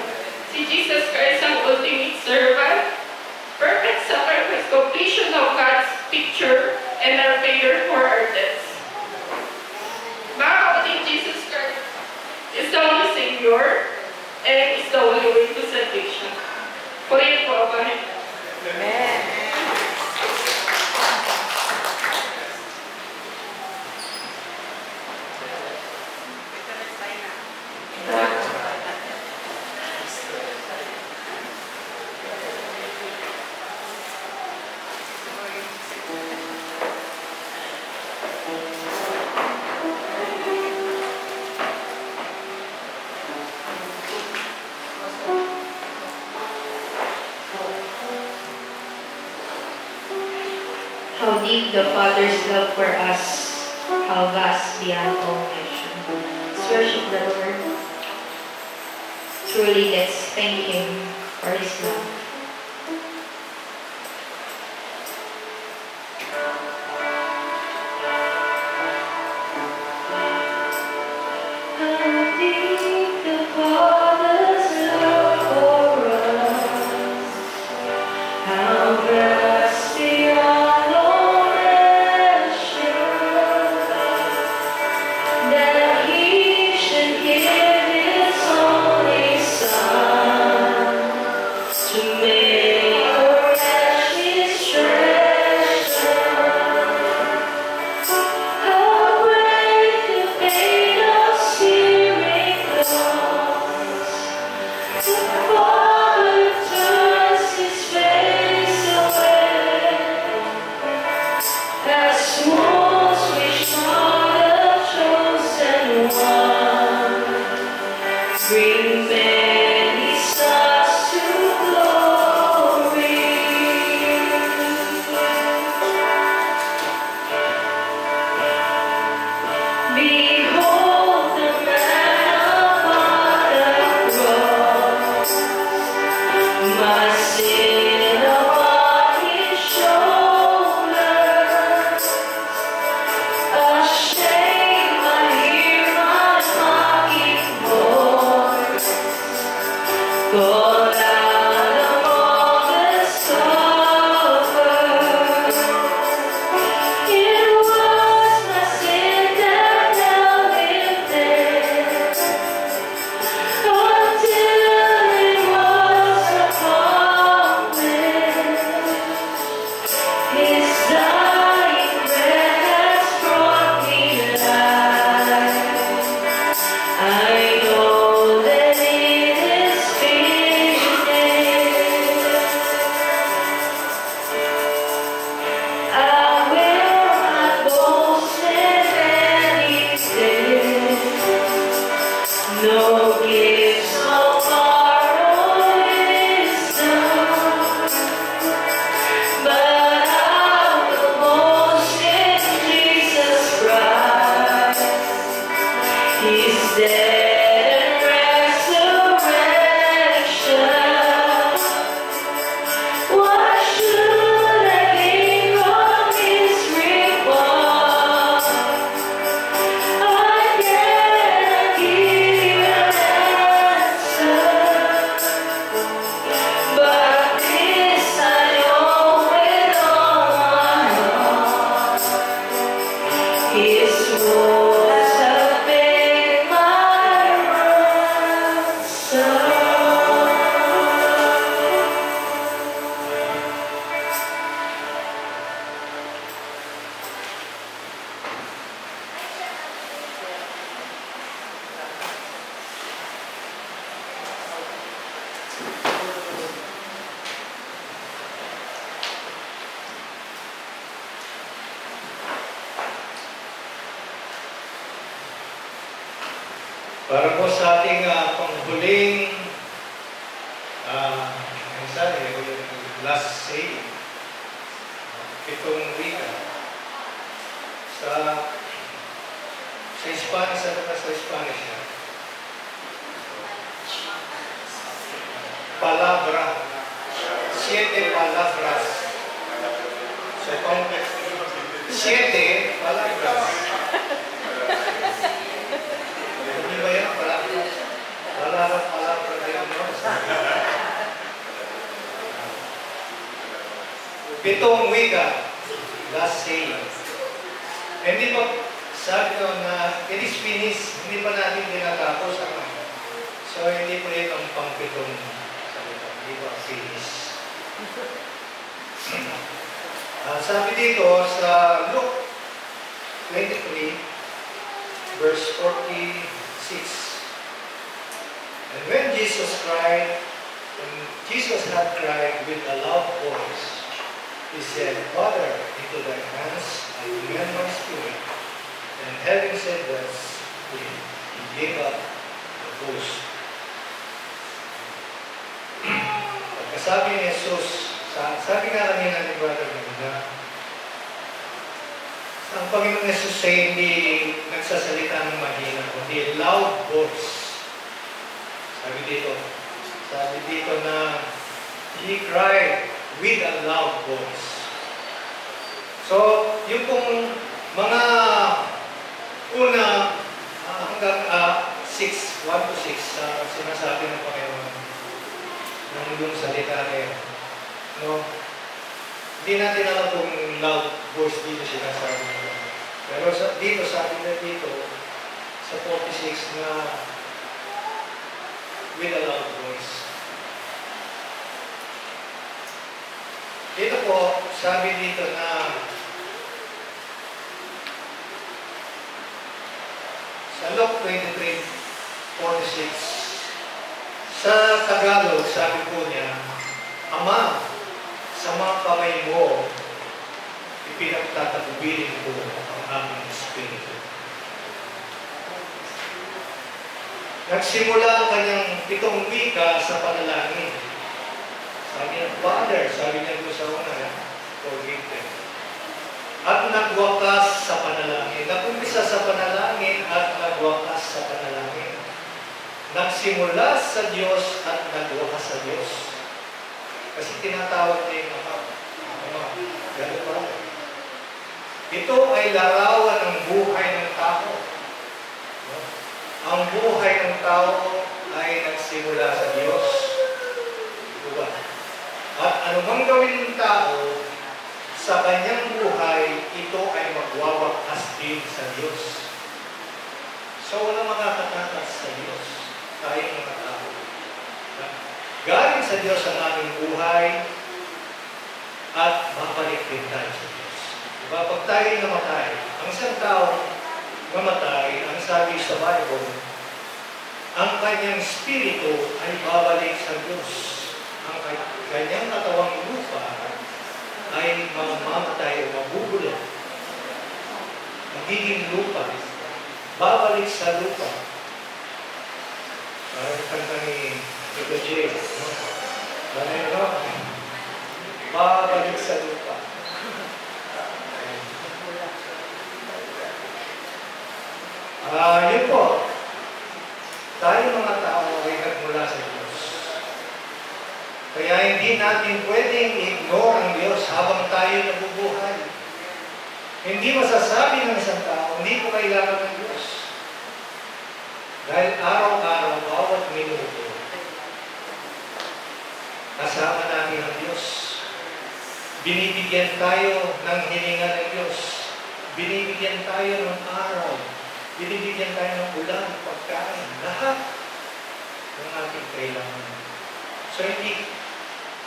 Si Jesus Christ ang ultimate servant. Perfect sacrifice, completion of God's picture, and our payer for our debts. Mga kapatid, Jesus Christ is the only Savior and is the only way to salvation. Purihin po ako. Amen.
How deep the Father's love for us, how vast beyond all measure. Let's worship the Lord. Truly, let's thank Him for His love. How deep the Father's love for us, how vast beyond all measure, that He should give His only Son to make a precious treasure. How great the pain of searing loss! The Father turns His face away, as wounds which are the chosen one bring many sons to glory. Behold the man upon the cross, my sin upon His shoulders. Ashamed, I hear my mocking voice call out among the scoffers. It was my sin that held Him there, until it was accomplished. His dying breath has brought me life. I know that it is finished. I will not boast in anything, no gifts of borrowed wisdom, but I will boast in Jesus Christ, His death and resurrection. What should I gain from His reward? I cannot give an answer, but this I know with all my heart: His wounds have made my ransom.
Para po sa ating panghuling mensahe, last saying, pitong wika. Sa Spanish, ano ba sa Spanish? Palabra. 7 palabras. So, kung 7 palabras. Hindi ba yan? Palabra din, no? Pitong wika, last saying. Hindi pa sabi ko na it is finished, hindi pa natin tinatapos ang so hindi po yun ang pangpitong salita, hindi pa finish. Sabi dito sa Luke 23 verse 46. And when Jesus had cried with a loud voice, He said, Father, into thy hands I commend my spirit. And having said this, he gave up the ghost. Pagkasabi ni Jesus, sabi nga kanina ni Brother Ganda, Ang Panginoon Jesus ay hindi nagsasalita ng mahina, kundi loud voice. Sabi dito na He cried with a loud voice. So, yung pong mga una hanggang 6, 1 to 6, sinasabi ng Panginoon ng yung salita niya. No? Hindi natin alam kung loud voice dito sinasabi niya. Pero dito, sabi na dito, sa 46 na with a loud voice. Dito po, sabi dito na sa Luke 23:46, sa Tagalog, sabi po niya, Ama, sa mga kamay mo, ipinagtatagubilin ko ang aming espiritu. Nagsimula ang kanyang 7 wika sa panalangin. Sabi niya, Father, sabi niya doon sa una, forgive them. At nagwakas sa panalangin. Nag-umpisa sa panalangin at nagwakas sa panalangin. Nagsimula sa Diyos at nagwakas sa Diyos. Kasi tinatawag niya yung Ama. Gano'n pa. Ito ay larawan ng buhay ng tao. Ang buhay ng tao ay nagsimula sa Diyos. Diba? At anumang gawin ng tao, sa kanyang buhay, ito ay magwawakas din sa Diyos. So, wala makakatakas sa Diyos. Tayong mga tao. Galing sa Diyos ang aming buhay at babalik din tayo sa Diyos. Diba? Pag tayo namatay, ang isang tao namatay, ang sabi sa Bible, ang kanyang spirito ay babalik sa Diyos. Ang kanyang katawang lupa ay mamamatay o mabubulok. Magiging lupa. Babalik sa lupa. Parang kanta ni Tito J. Babalik sa lupa. Yun po. Tayo mga tao ay nagmula sa Diyos. Kaya hindi natin pwedeng ignore ang Diyos habang tayo nabubuhay. Hindi masasabi ng isang tao, hindi ko kailangan ng Diyos. Dahil araw-araw, bawat minuto, kasama natin ang Diyos. Binibigyan tayo ng hininga ng Diyos. Binibigyan tayo ng araw. Binibigyan tayo ng ulan, pagkain, lahat ng ating kailangan. So, hindi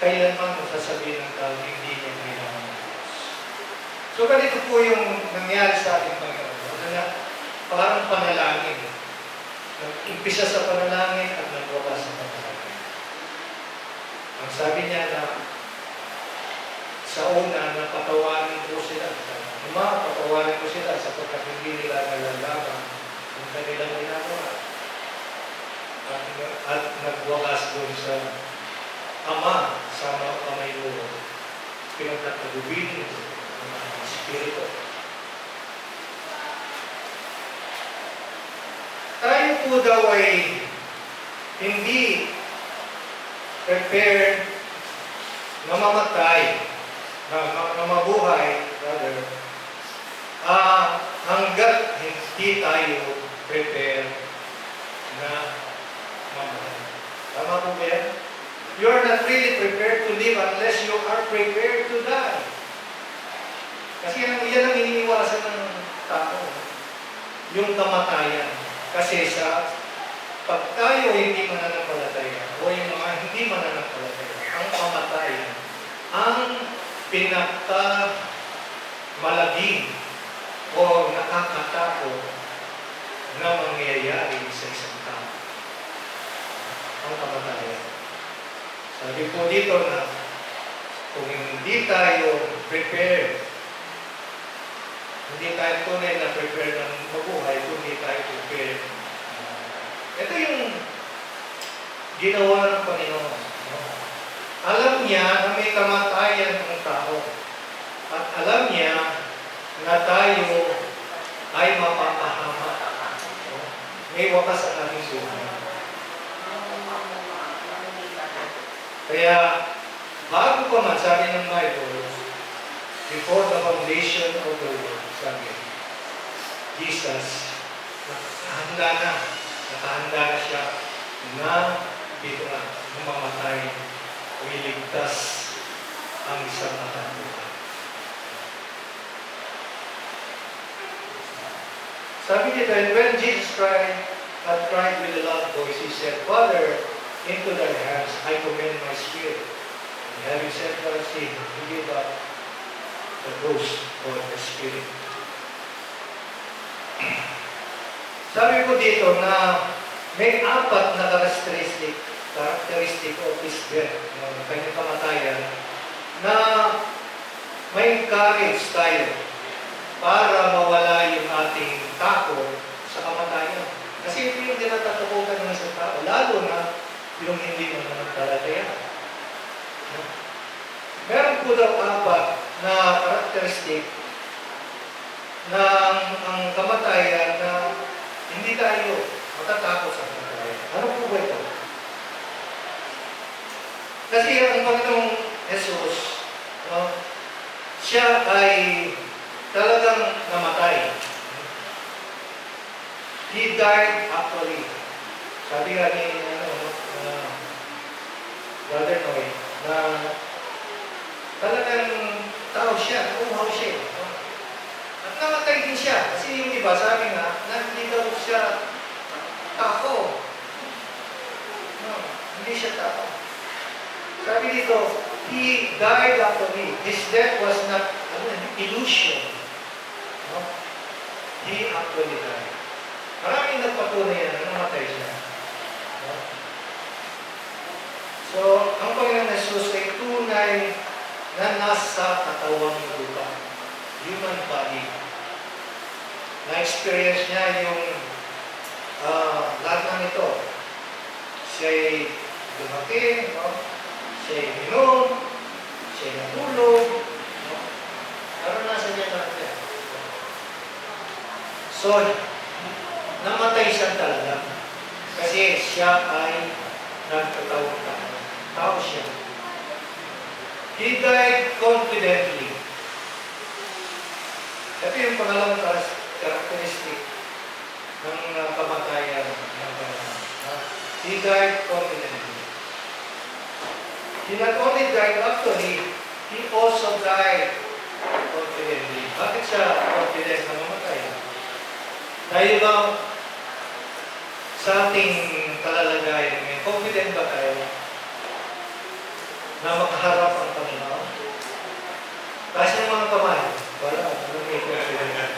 kailanman masasabihin ng tao, hindi niya kailangan ng Diyos. So, ganito po yung nangyari sa ating Panginoon. Parang panalangin. Nag-umpisa sa panalangin at nagwakas sa panalangin. Ang sabi niya na sa una, napatawarin ko sila. Patawarin ko sila sapagkat hindi nila nalalaman ang kanilang ginagawa. At nagwakas doon sa Ama, sa mga kamay mo, pinagtatagubilin ang mga espiritu. Tayo po daw ay hindi prepared na mamatay, na mabuhay, brother, hanggat hindi tayo prepared na mamatay. Tama po ba yan? You are not really prepared to live unless you are prepared to die. Kasi yan ang iniiwasan ng tao. Yung kamatayan. Kasi pag tayo hindi mananampalataya, o yung mga hindi mananampalataya, ang kamatayan, ang pinaka-malaging o nakakatakot na mangyayari sa isang tao. Ang kamatayan. Sabi po dito na kung hindi tayo prepared, hindi tayo tunay na prepared ng mabuhay, kung hindi tayo prepared. Ito yung ginawa ng Panginoon. Alam niya na may kamatayan ng tao. At alam niya na tayo ay mapapahama. May wakas ang ating buhay. Kaya, bago pa man, sabi ng Bible, before the foundation of the world, sabi, Jesus, nakahanda na siya na bigla, mamamatay, o iligtas ang isang katauhan. Sabi nito, and when Jesus had cried with a loud voice, he said, Father, into thy hands I commend my spirit. And having said those things, he gave up the ghost or the spirit. Sabi ko dito na may apat na characteristic of his death, ng kanyang kamatayan, na may encourage tayo para mawala yung ating takot sa kamatayan. Kasi ito yung dinatatakutan ng isang tao, lalo na yung hindi mananampalataya. Meron po daw apat na characteristic ng ang kamatayan na hindi tayo matatakot sa kamatayan. Ano po ba ito? Kasi ang Panginoong Jesus, siya ay talagang namatay. He died actually. Sabi nga ni Brother Noy, na talagang tao siya, uhaw siya. At namatay din siya. Kasi yung iba, sabi nga, na hindi daw siya tao. No, hindi siya tao. Sabi dito, he died actually. His death was not an illusion. No? He actually died. Maraming nagpatunay yan na namatay siya. No? So, ang Panginoon Jesus ay tunay na nasa katawang lupa. Human body. Na-experience niya yung lahat ng ito. Siya'y lumaki, no? Siya'y minom, siya'y natulog, no? Naranasan niya lahat yan. So, namatay siya talaga. Kasi siya ay nagtatawang tao. Tao siya. He died confidently. Ito yung pangalawang characteristic ng kamatayan ng Panginoon. He died confidently. He not only died actually, he also died confidently. Bakit siya confident na mamatay? Dahil ba sa ating kalalagayan, may confident ba tayo na makaharap ang Panginoon? Kasi yung mga kamay, wala, ano may confident?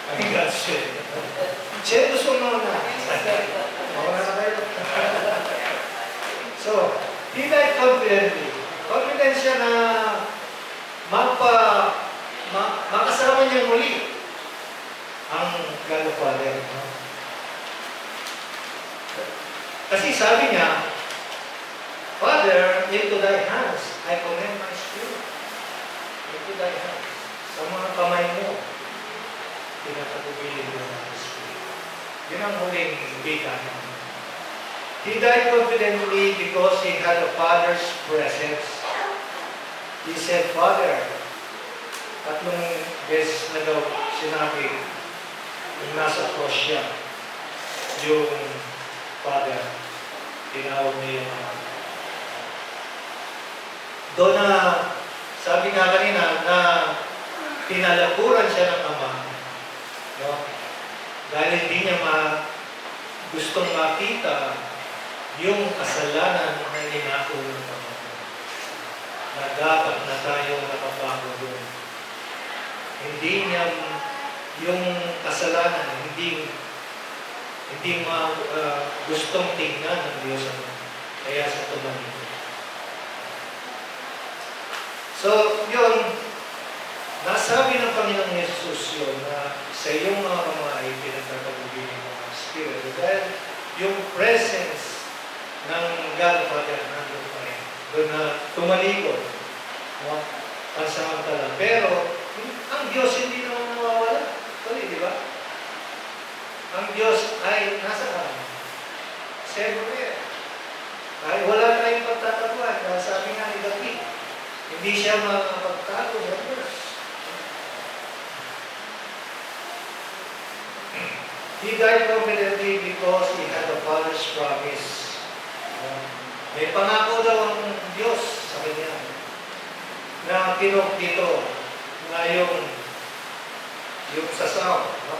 Ang God's will. Siya gusto mo na. Mawala na kayo. So, he died confidently. Confident siya na makasama niya muli ang God the Father. Kasi sabi niya, Father, into thy hands, I commend my spirit. Into thy hands. Sa mga kamay mo, pinatagubilin mo ng spirit. Yun ang huling bita niya. He died confidently because he had a Father's presence. He said, Father, tatlong beses na daw sinabi, yung nasa cross siya, yung Father, tinawag niya yung Ama. Doon na, sabi nga kanina, na tinalakuran siya ng Ama. No? Dahil hindi niya gustong makita yung kasalanan na ninako ng Panginoon. Na dapat na tayo nakabago doon. Hindi niya yung kasalanan, hindi gustong tingnan ng Diyos. Kaya sa tumanin. So, yun, nasabi ng Panginoong Jesus yun na sa iyong mga kamay pinagtatagubin ng mga Espiritu dahil yung presence ng God the Father nandun pa rin. Doon na tumalikod. No? Pansamantala. Pero, ang Diyos hindi naman nawawala. Tuloy, di ba? Ang Diyos ay nasaan? Siyempre, ay wala tayong pagtataguan. Dahil sabi nga ni David, hindi siya makapagtago sa Diyos. He died confidently because he had a Father's promise. May pangako daw ang Diyos sa kanya na kinok dito na yung sasaw. No?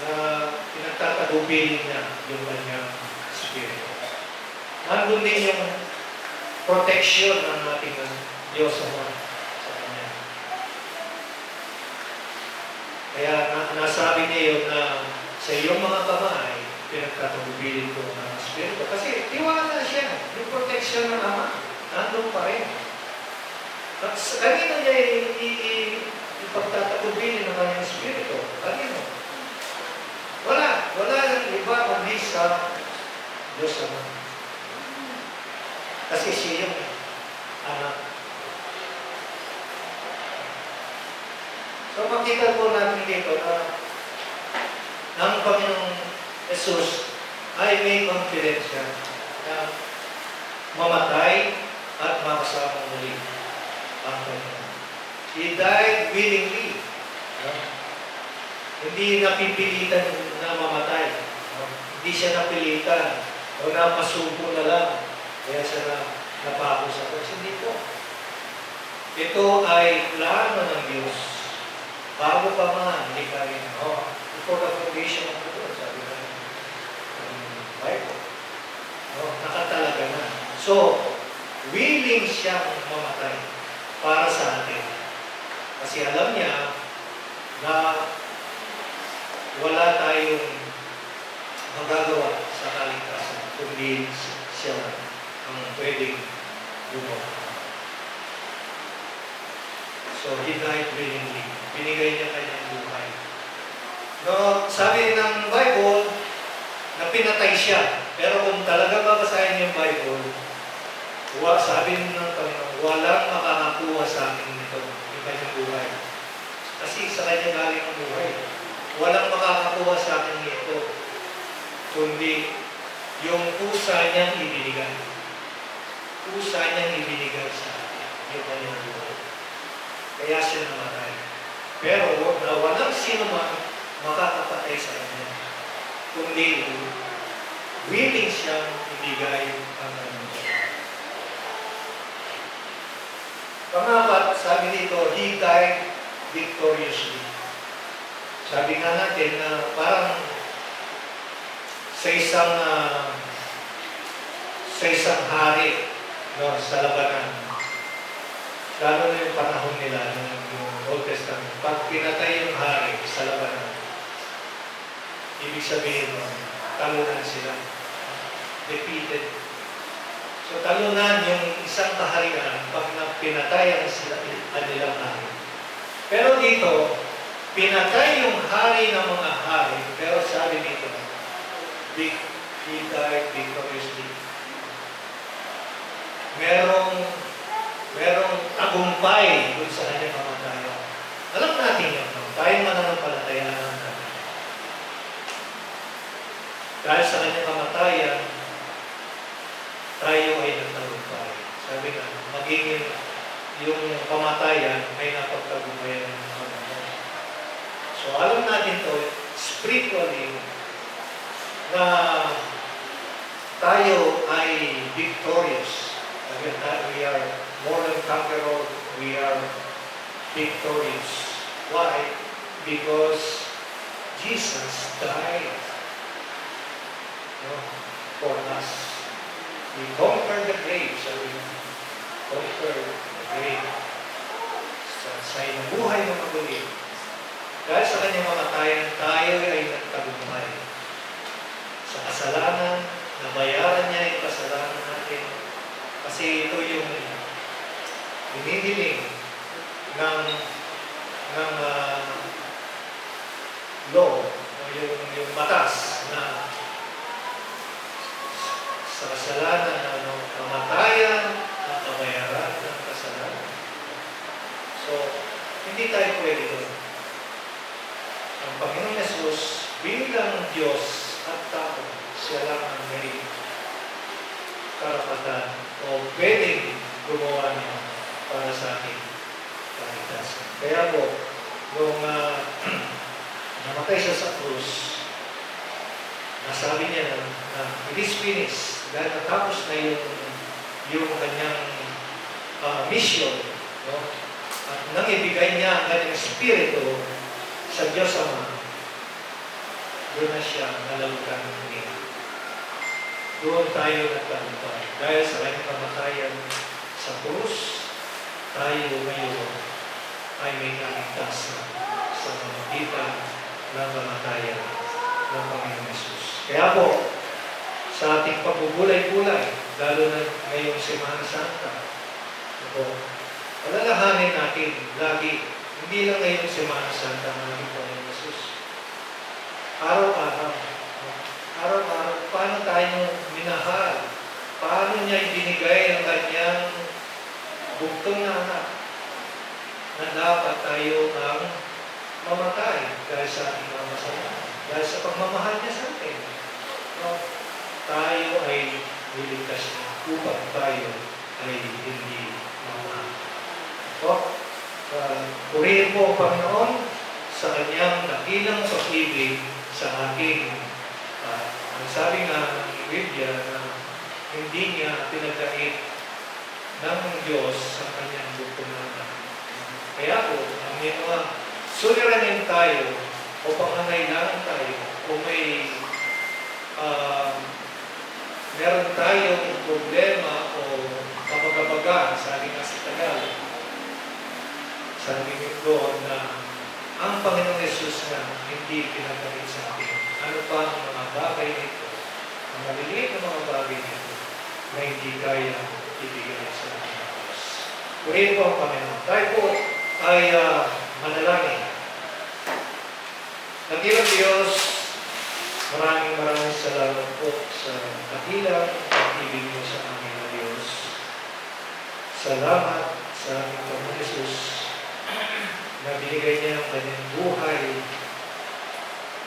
Na pinagtatagubilin niya yung kanyang spirito. Nandun din yung protection ng ating Diyos sa kanya. Kaya nasabi niya yun na sa iyong mga kamay, pinagtatagubilin ko ng spirito. Kasi tiwala siya. Yung protection ng Ama, nandun pa rin. Kanina niya ipagtatagubilin ng kanyang spirito. Kanino? Wala yung iba kundi sa Diyos Ama. Kasi siya yung anak. So makita po natin dito na ang Panginoong Jesus ay may confidence siya na mamatay at makasamang muli ang Panginoon. He died willingly. Hindi napipilitan na mamatay. Hindi siya napilitan o napasubo na lang. Kaya siya napako sa krus. Hindi po. Ito ay plano ng Diyos. Bago pa man, hindi ka rin. Before the foundation of the world, sabi na Bible. Nakatalaga na. So, willing siyang mamatay para sa atin. Kasi alam niya na wala tayong magagawa sa kaligtasan kundi siya ang pwedeng gumawa. So, he died willingly. Binigay niya kanyang buhay. No, sabi ng Bible na pinatay siya. Pero kung talaga babasahin yung Bible, sabi ng Panginoon, walang makakakuha sa akin nito, yung kanyang buhay. Kasi sa kanya galing ang buhay. Walang makakakuha sa akin nito, kundi yung pusa niyang ibinigay. Pusa niyang ibinigay sa akin, yung kanyang buhay. Kaya siya namatay. Pero na walang sino man makakapatay sa kanya, kundi willing siyang ibigay ang kanyang buhay. Pangapat, sabi dito, he died victoriously. Sabi nga natin na parang sa isang hari sa labanan, lalo na yung panahon nila ng Old Testament, pag pinatay yung hari sa labanan, ibig sabihin talunan sila. Defeated. So talunan yung isang kaharian pag pinatay ang kanilang hari. Pero dito, pinatay yung hari ng mga hari, pero sabi dito, he died victoriously. Merong tagumpay dun sa kanyang kamatayan. Alam natin yun, no? Tayong mananampalataya natin. Dahil sa kanyang kamatayan, tayo ay nagtagumpay. Sabi nga, magiging yung kamatayan ay napagtagumpayan ng kamatayan. So alam natin to spiritually na tayo ay victorious. We are more than conqueror. We are victorious. Why? Because Jesus died for us. He conquered the grave. So we conquered the grave. Sa buhay ng maguli. Dahil sa kanyang kamatayan, tayo ay nagtagumpay. Sa kasalanan, nabayaran niya yung kasalanan natin. Kasi ito yung hinihiling ng law, o yung batas na sa kasalanan, kamatayan, ang kabayaran ng kasalanan. pwedeng gumawa niya para sa ating kaligtasan. Kaya po, nung namatay siya sa krus, nasabi niya na it is finished, dahil natapos na yung kanyang mission, no? At nang ibigay niya ang kanyang spirito sa Diyos Ama, doon na siya nalalutan niya. Doon tayo nagtagumpay. Dahil sa kanyang kamatayan sa krus, tayo ngayon ay may kaligtasan sa pamamagitan ng kamatayan ng Panginoon Hesus. Kaya po, sa ating pagbubulay-bulay, lalo na ngayong Semana Santa, alalahanin natin lagi, hindi lang ngayong Semana Santa ng ating Panginoon Hesus. Araw-araw, paano tayo minahal? Paano niya ibinigay ang kanyang bugtong na anak na dapat tayo ang mamatay dahil sa ating mga masama, dahil sa pagmamahal niya sa atin. No? Tayo ay niligtas niya upang tayo ay hindi mamahal. Purihin po ang Panginoon sa kanyang dakilang pag-ibig sa ating ang sabi nga ng Biblia na hindi niya pinagkait ng Diyos sa kanyang bugtong na anak. Kaya po, ang mga suliranin tayo o pangangailangan tayo o meron tayong problema o kapag-abaga sa ating nasa Tagalog. Sabi doon na ang Panginoong Hesus na hindi pinagkait sa atin. Ano pa ang mga bagay nito, ang maliliit na mga bagay nito na hindi kaya ibigay sa ating Diyos. Purihin po ang Panginoon. Tayo po ay manalangin. Dakilang Diyos, maraming salamat po sa dakilang pag-ibig mo sa amin na Diyos. Salamat sa aming Panginoon Hesus na binigay niya ang kanyang buhay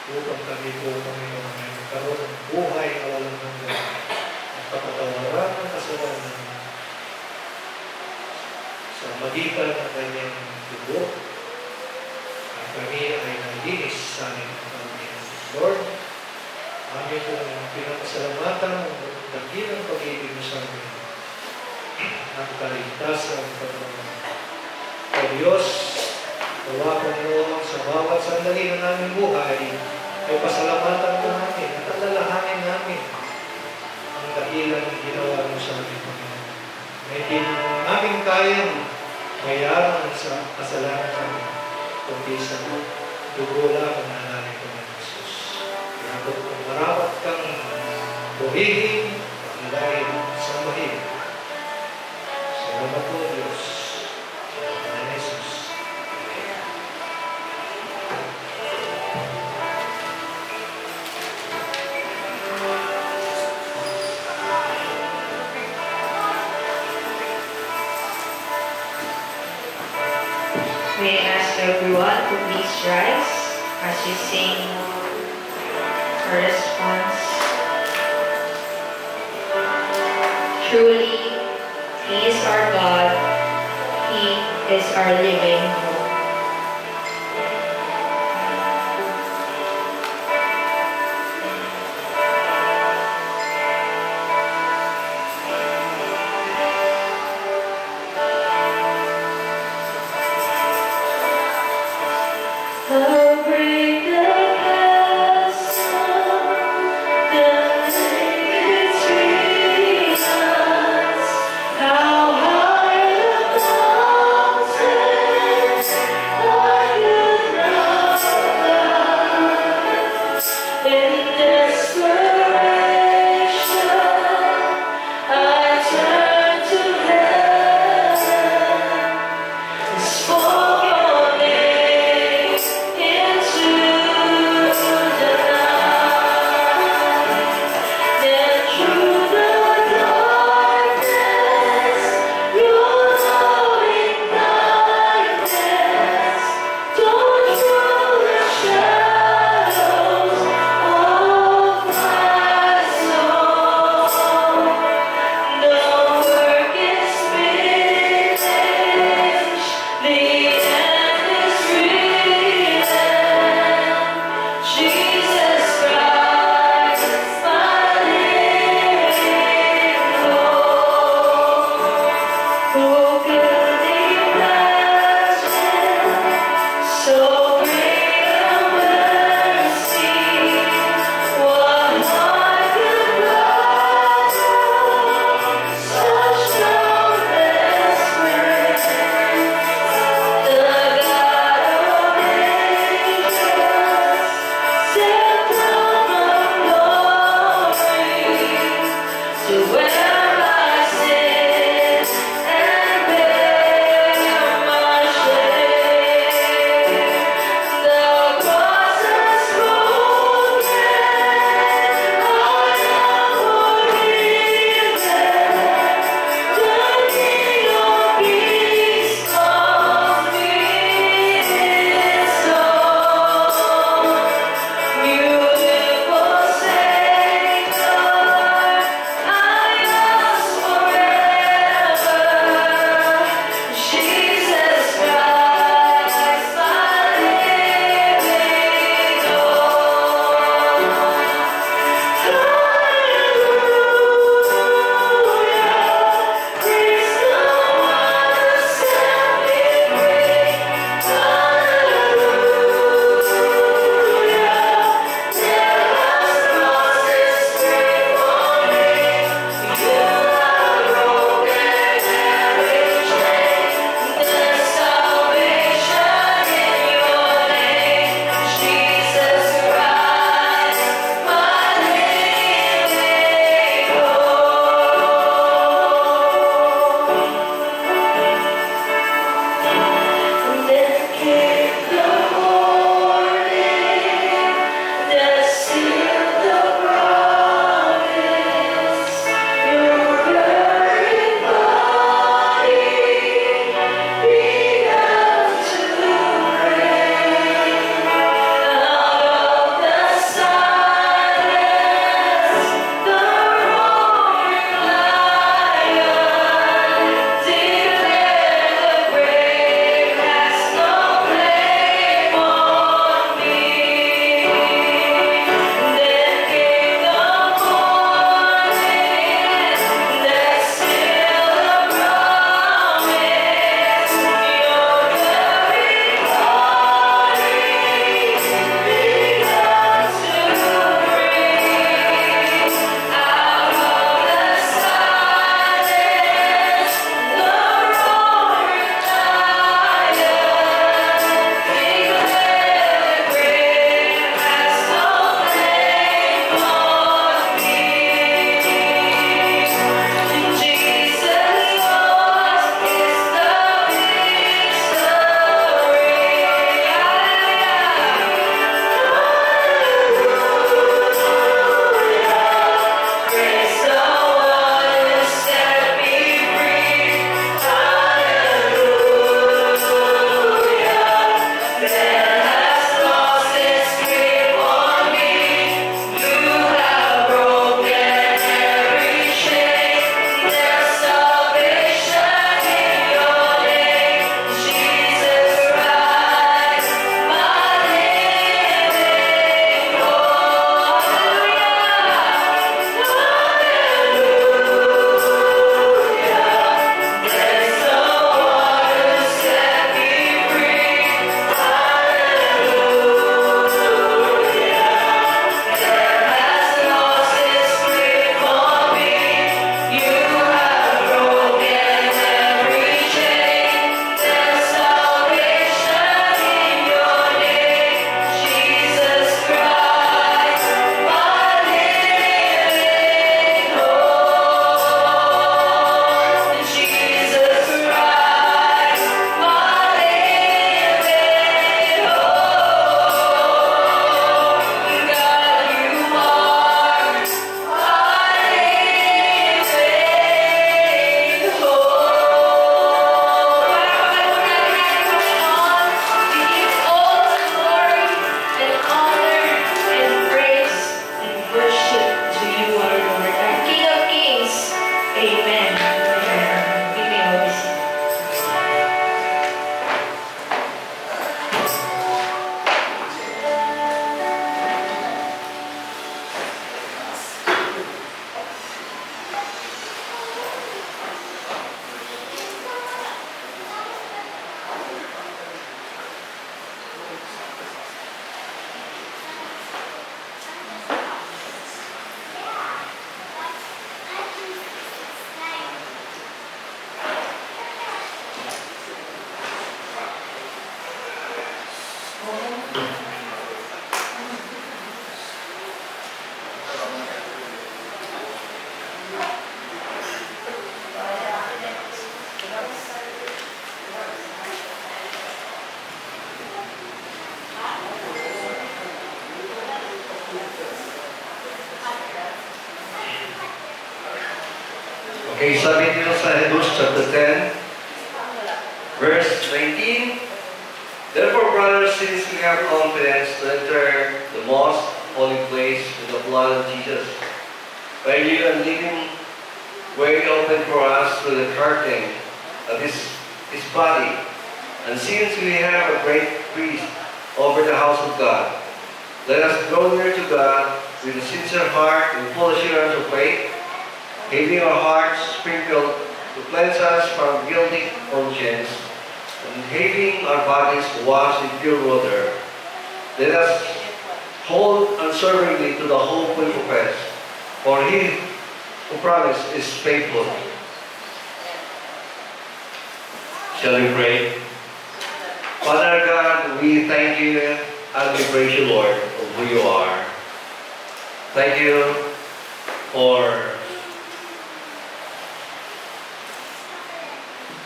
upang kami po, Panginoon, ay magkaroon ng buhay na walang hanggan at kapatawaran ng kasalanan sa magitan ng kanyang dugo at kami ay nalinis sa aming Panginoon. Lord, amin pong pinapasalamatan ng dakilang pag-ibig mo sa amin ang kaligtasan ng Panginoon. O Diyos, nawa Panginoon sa bawat sandali ng aming buhay ay pasalamatan ko namin at alalahanin namin ang dakilang ginawa mo sa amin, Panginoon. Na hindi namin kayang bayaran sa kasalanan namin kundi sa dugo lang ang nanay ko ng Jesus. Kaya kung marapat kang buhihin, pakilain sa mahig. Salamat po, Diyos. Salamat, Jesus.
May I ask everyone to please rise as we sing our response. Truly, He is our God. He is our living hope. How great the castle, the lake between us, how high the mountain.
Okay, sabi niyo sa Hebrews chapter 10, verse 19. Therefore, brothers, since we have confidence to enter the most holy place with the blood of Jesus, by you and leaving way open for us through the curtain of his body. And since we have a great priest over the house of God, let us draw near to God with a sincere heart and full assurance of faith, having our hearts sprinkled to cleanse us from guilty conscience, and having our bodies washed in pure water. Let us hold unswervingly to the hope we profess, for he who promised is faithful. Shall we pray? Father God, we thank you and we praise you, Lord, for who you are. Thank you for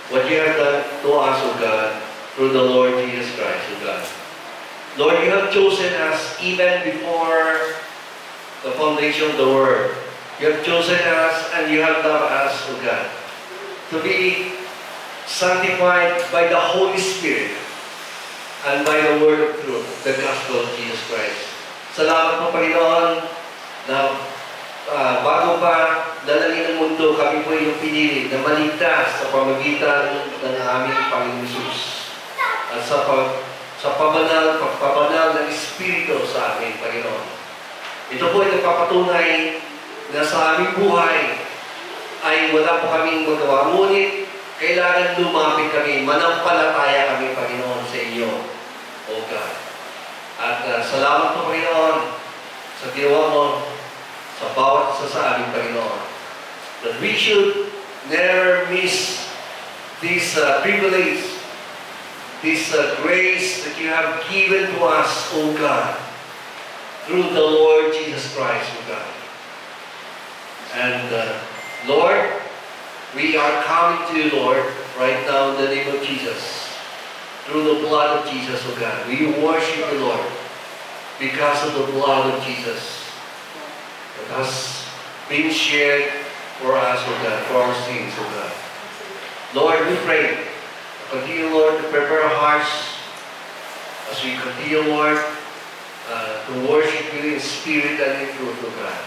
what you have done to us, O God, through the Lord Jesus Christ, O God. Lord, you have chosen us even before the foundation of the world. You have chosen us and you have loved us, O God, to be sanctified by the Holy Spirit and by the word of truth, the gospel of Jesus Christ. Salamat po, Panginoon, na bago pa dalangin ng mundo, kami po yung pinili na maligtas sa pamagitan ng aming Panginoon Jesus. At sa pagpapanal ng Espiritu sa amin, Panginoon. Ito po ay nagpapatunay na sa aming buhay ay wala po kaming magawa. Ngunit, kailangan lumapit kami, manampalataya kami, Panginoon, sa inyo, O God. At salamat po, Panginoon, sa ginawa mo sa bawat isa sa aming Panginoon. That we should never miss this privilege, this grace that you have given to us, O God, through the Lord Jesus Christ, O God. And Lord, we are coming to you, Lord, right now in the name of Jesus. Through the blood of Jesus, O God. We worship you, Lord, because of the blood of Jesus that has been shared for us, O God, for our sins, O God. Lord, we pray, continue, Lord, to prepare our hearts as we continue, Lord, to worship you in spirit and in truth, O God.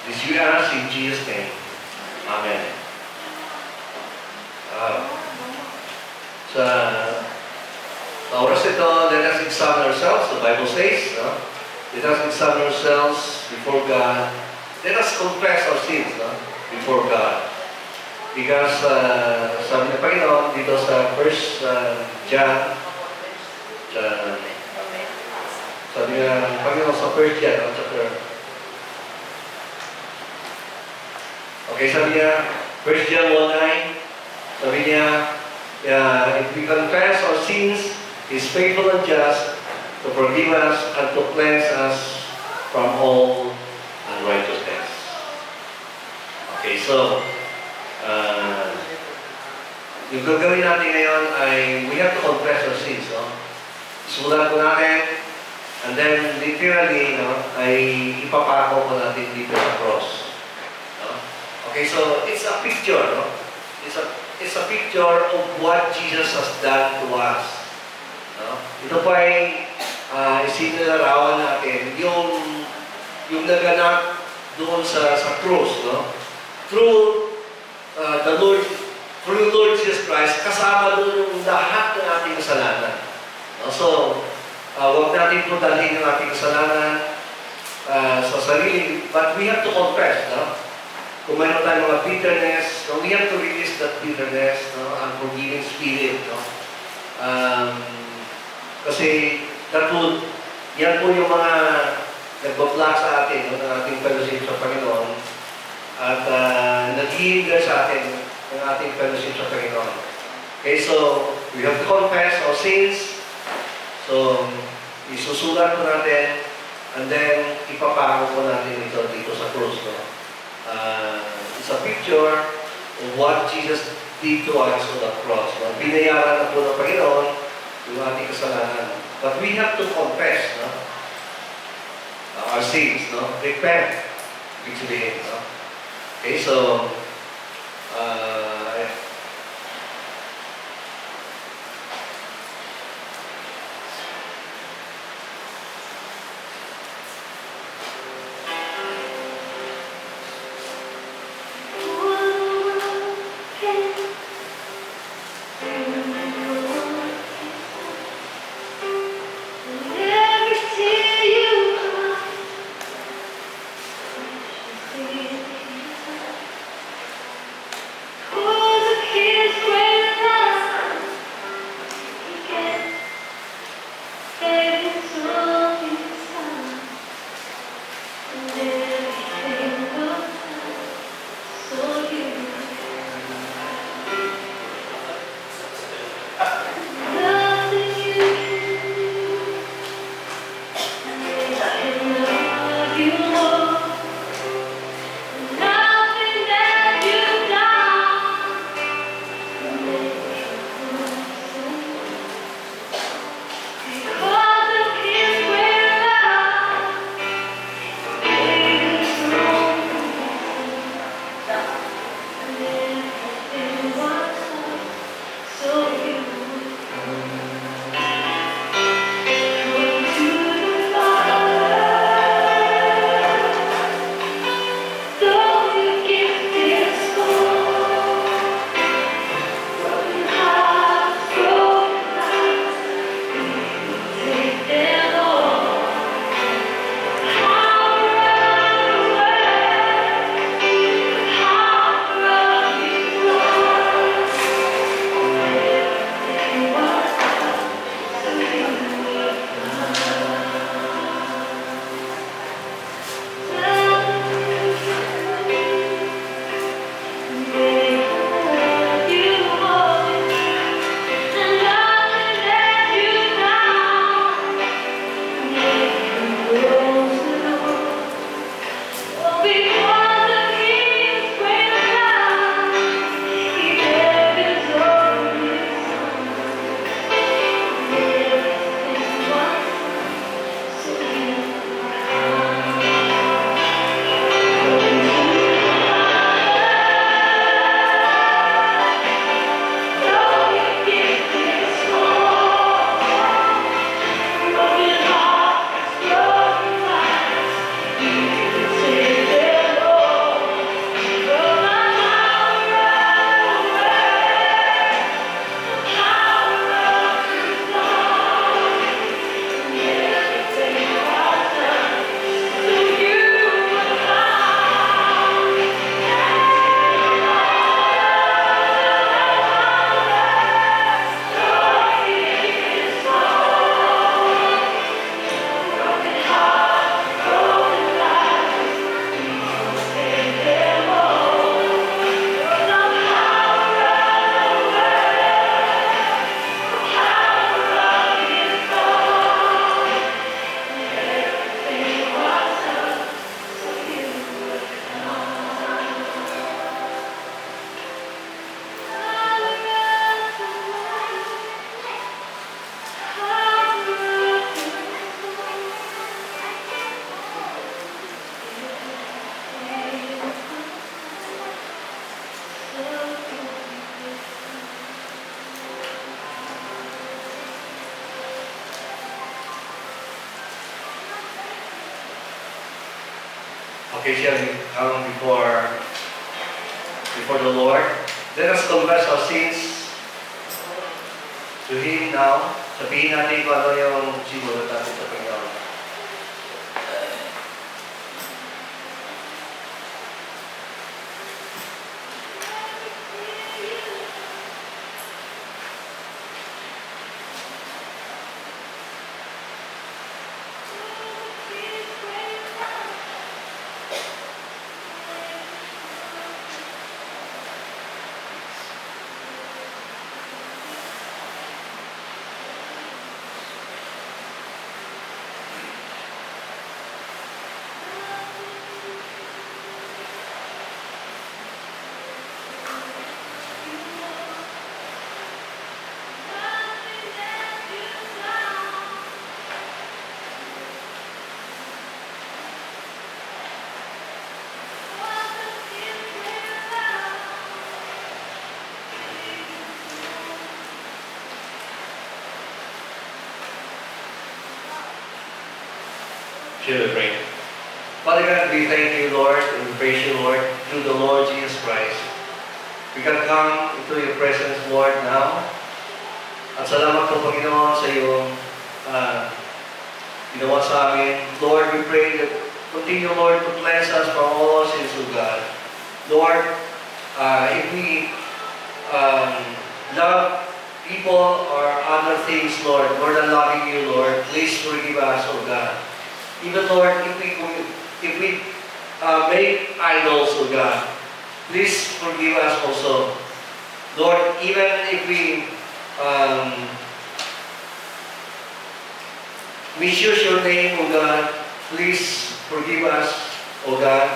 This we ask in Jesus' name. Amen. Sa oras ito, let us examine ourselves. The Bible says, let us examine ourselves before God. Let us confess our sins before God. Because sabi ng Panginoon dito sa 1 John, sabi ng Panginoon sa 1 John, chapter. Okay, sabi niya, 1 John 1:9, sabi niya, if we confess our sins, He is faithful and just to forgive us and to cleanse us from all unrighteousness. Okay, so, yung gagawin natin ngayon ay we have to confess our sins. Isulat ko natin, and then literally, ay ipapako ko natin dito sa cross. Okay, so it's a picture, It's a picture of what Jesus has done to us. Ito pa ay isinilarawan natin yung naganap doon sa cross, Through the Lord Jesus Christ, kasama doon yung lahat ng ating kasalanan. So, huwag natin po dalhin ang ating kasalanan sa sarili, but we have to confess, Kung mayroon tayong mga bitterness, we have to release that bitterness, unforgiving spirit, kasi yan po yung mga nagbablock sa atin, ng ating fellowship sa Panginoon, at nag-hinder sa atin ng ating fellowship sa Panginoon. Okay, so, we have to confess our sins. So, isusulat po natin, and then, ipapako po natin ito dito sa cross, it's a picture of what Jesus did to us on the cross. Binayaran na po ng Panginoon yung ating kasalanan. But we have to confess our sins, repent Ibig sabihin, no? Okay, so, Okay, shall we come before the Lord? Let us confess our sins to Him now. Sabihin natin kung ano yung sinulat natin sa Panginoon. Shall we pray? Father God, we thank you, Lord, and we praise you, Lord, through the Lord Jesus Christ. We can come into your presence, Lord, now. At salamat po, Panginoon, sa iyong ginawa sa amin. Lord, we pray that continue, Lord, to cleanse us from all our sins, O God. Lord, if we love people or other things, Lord, more than loving you, Lord, please forgive us, O God. Even, Lord, if we make idols, O God, please forgive us also. Lord, even if we misuse your name, O God, please forgive us, O God.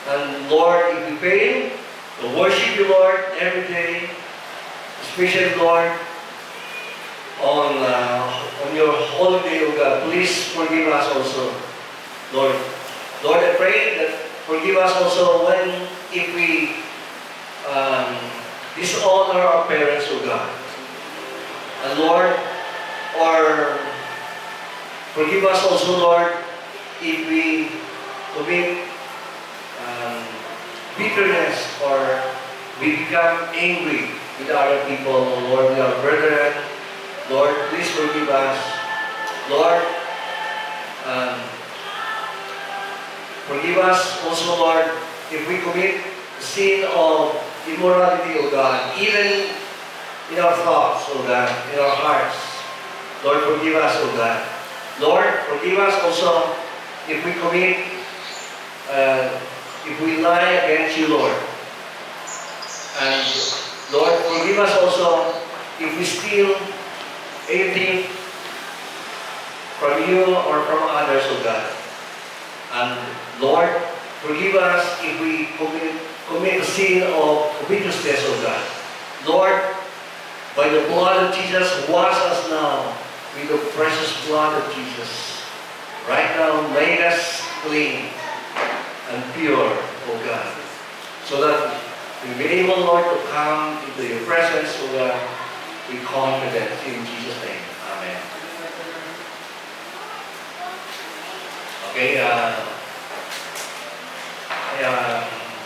And Lord, if we fail to worship you, Lord, every day, especially, Lord, on your holy day, O God, please forgive us also, Lord. Lord, I pray that forgive us also if we dishonor our parents, O God. And Lord, or forgive us also, Lord, if we commit bitterness or we become angry with other people, Lord, with our brethren. Lord, please forgive us. Lord, forgive us also, Lord, if we commit sin of immorality, O God, even in our thoughts, O God, in our hearts. Lord, forgive us, O God. Lord, forgive us also if we commit, if we lie against you, Lord. And Lord, forgive us also if we steal anything from you or from others, O God. And Lord, forgive us if we commit the sin of covetousness, O God. Lord, by the blood of Jesus, wash us now with the precious blood of Jesus. Right now, make us clean and pure, O God, so that we may be able, Lord, to come into your presence, O God, with confidence in Jesus' name. Amen. Okay,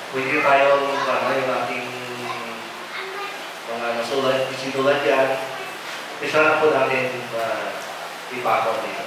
pwede tayong yung ating mga nasulat yan. Isa na po natin ipakot dito.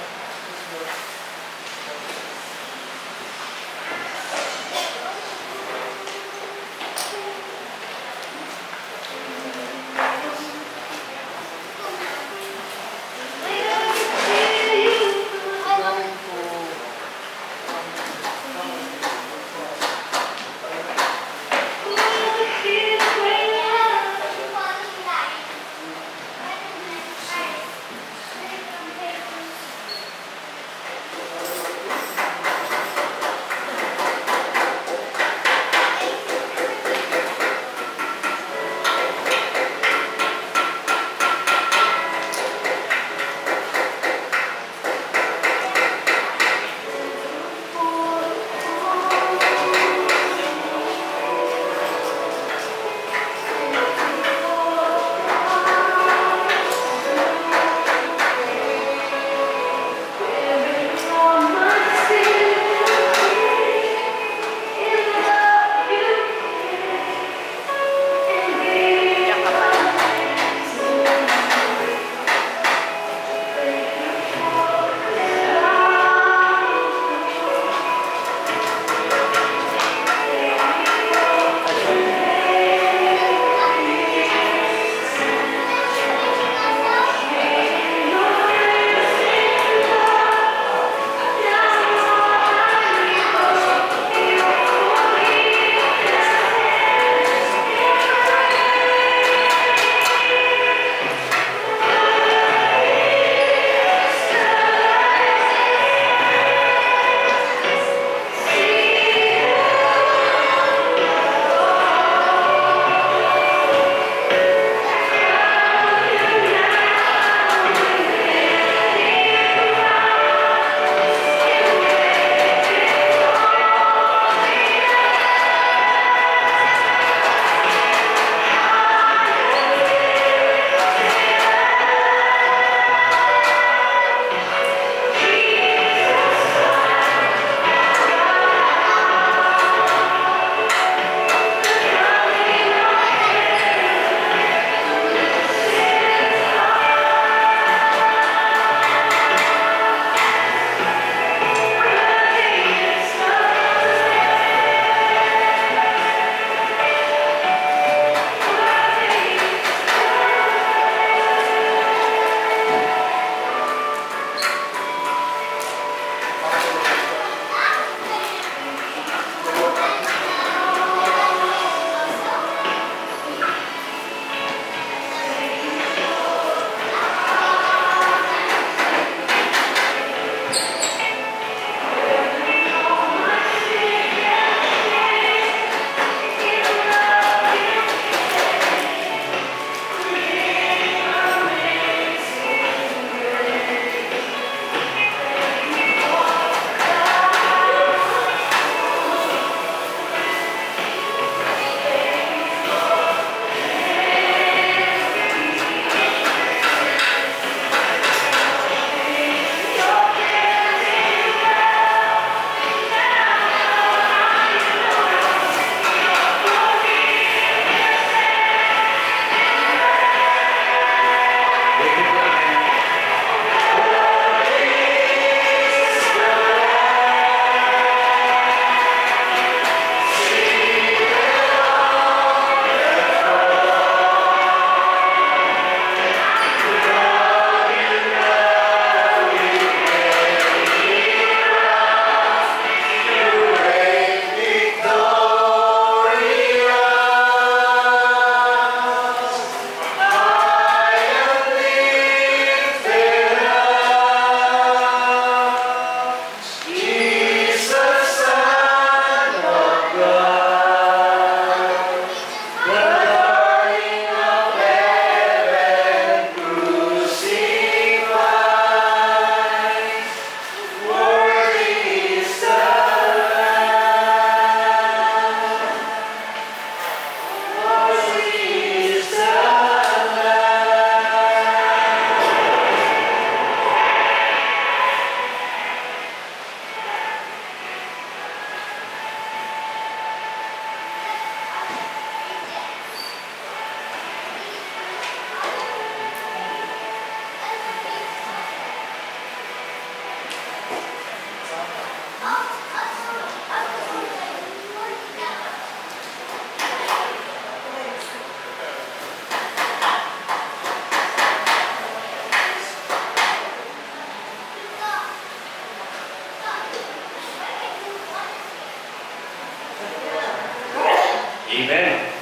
Amen.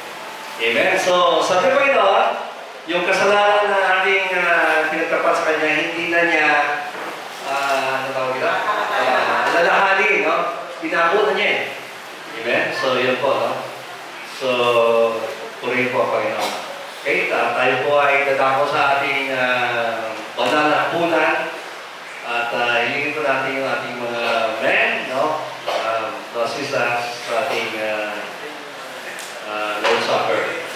Amen. So, sabi po ito, yung kasalanan na ating pinagtapat sa Kanya, hindi na niya, ano tawag ito? Lalahanin, no? Pinako na niya eh. Amen? So, yun po, no? So, purihin po ang Panginoon. Okay, tayo po ay dadako sa ating banal na hapunan at hilingin po natin yung ating mga men, no? To assist us sa ating Lord's Supper.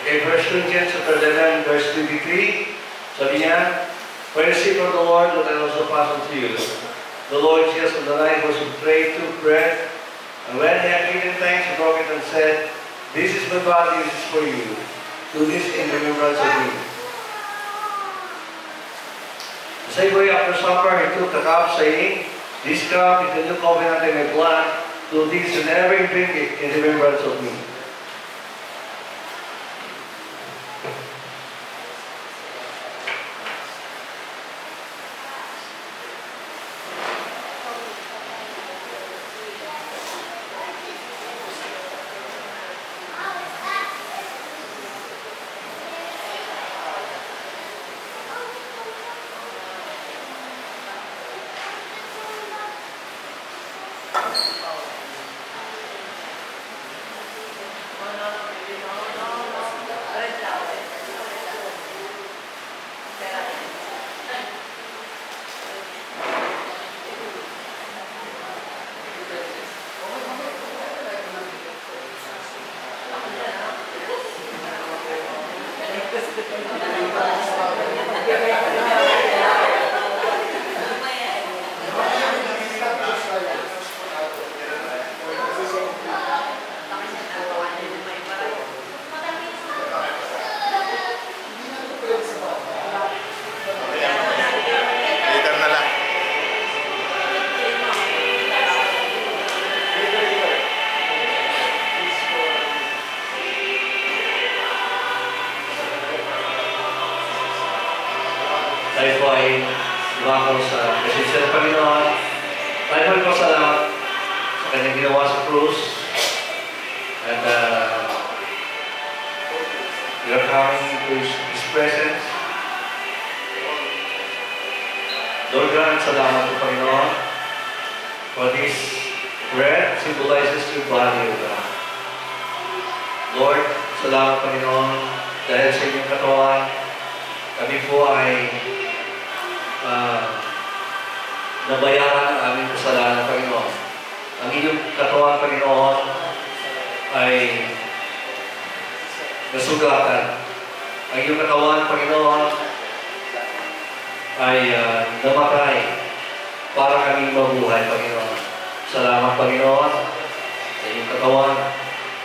Okay, 1 Corinthians chapter 11, verse 23, sabi niya, "For I receive from the Lord what I also pass on to you. The Lord Jesus on the night was betrayed, took bread, and when he had given thanks, he broke it and said, 'This is my body, this is for you. Do this in remembrance of me.'" The same way after supper, he took the cup, saying, "This cup is the new covenant in my blood. Do this whenever you drink it in remembrance of me." tayo po ay lumakaw sa presensya ng Panginoon. Tayo po ay pasalamat sa kanyang ginawa sa krus. At we are coming to His presence. Lord God, salamat po Panginoon for this bread symbolizes your body, O God. Lord, salamat Panginoon dahil sa inyong katawan, kami po ay nabayaran ang aming kasalanan, Panginoon. Ang inyong katawan, Panginoon, ay nasugatan. Ang inyong katawan, Panginoon, ay namatay para kami mabuhay, Panginoon. Salamat, Panginoon, sa inyong katawan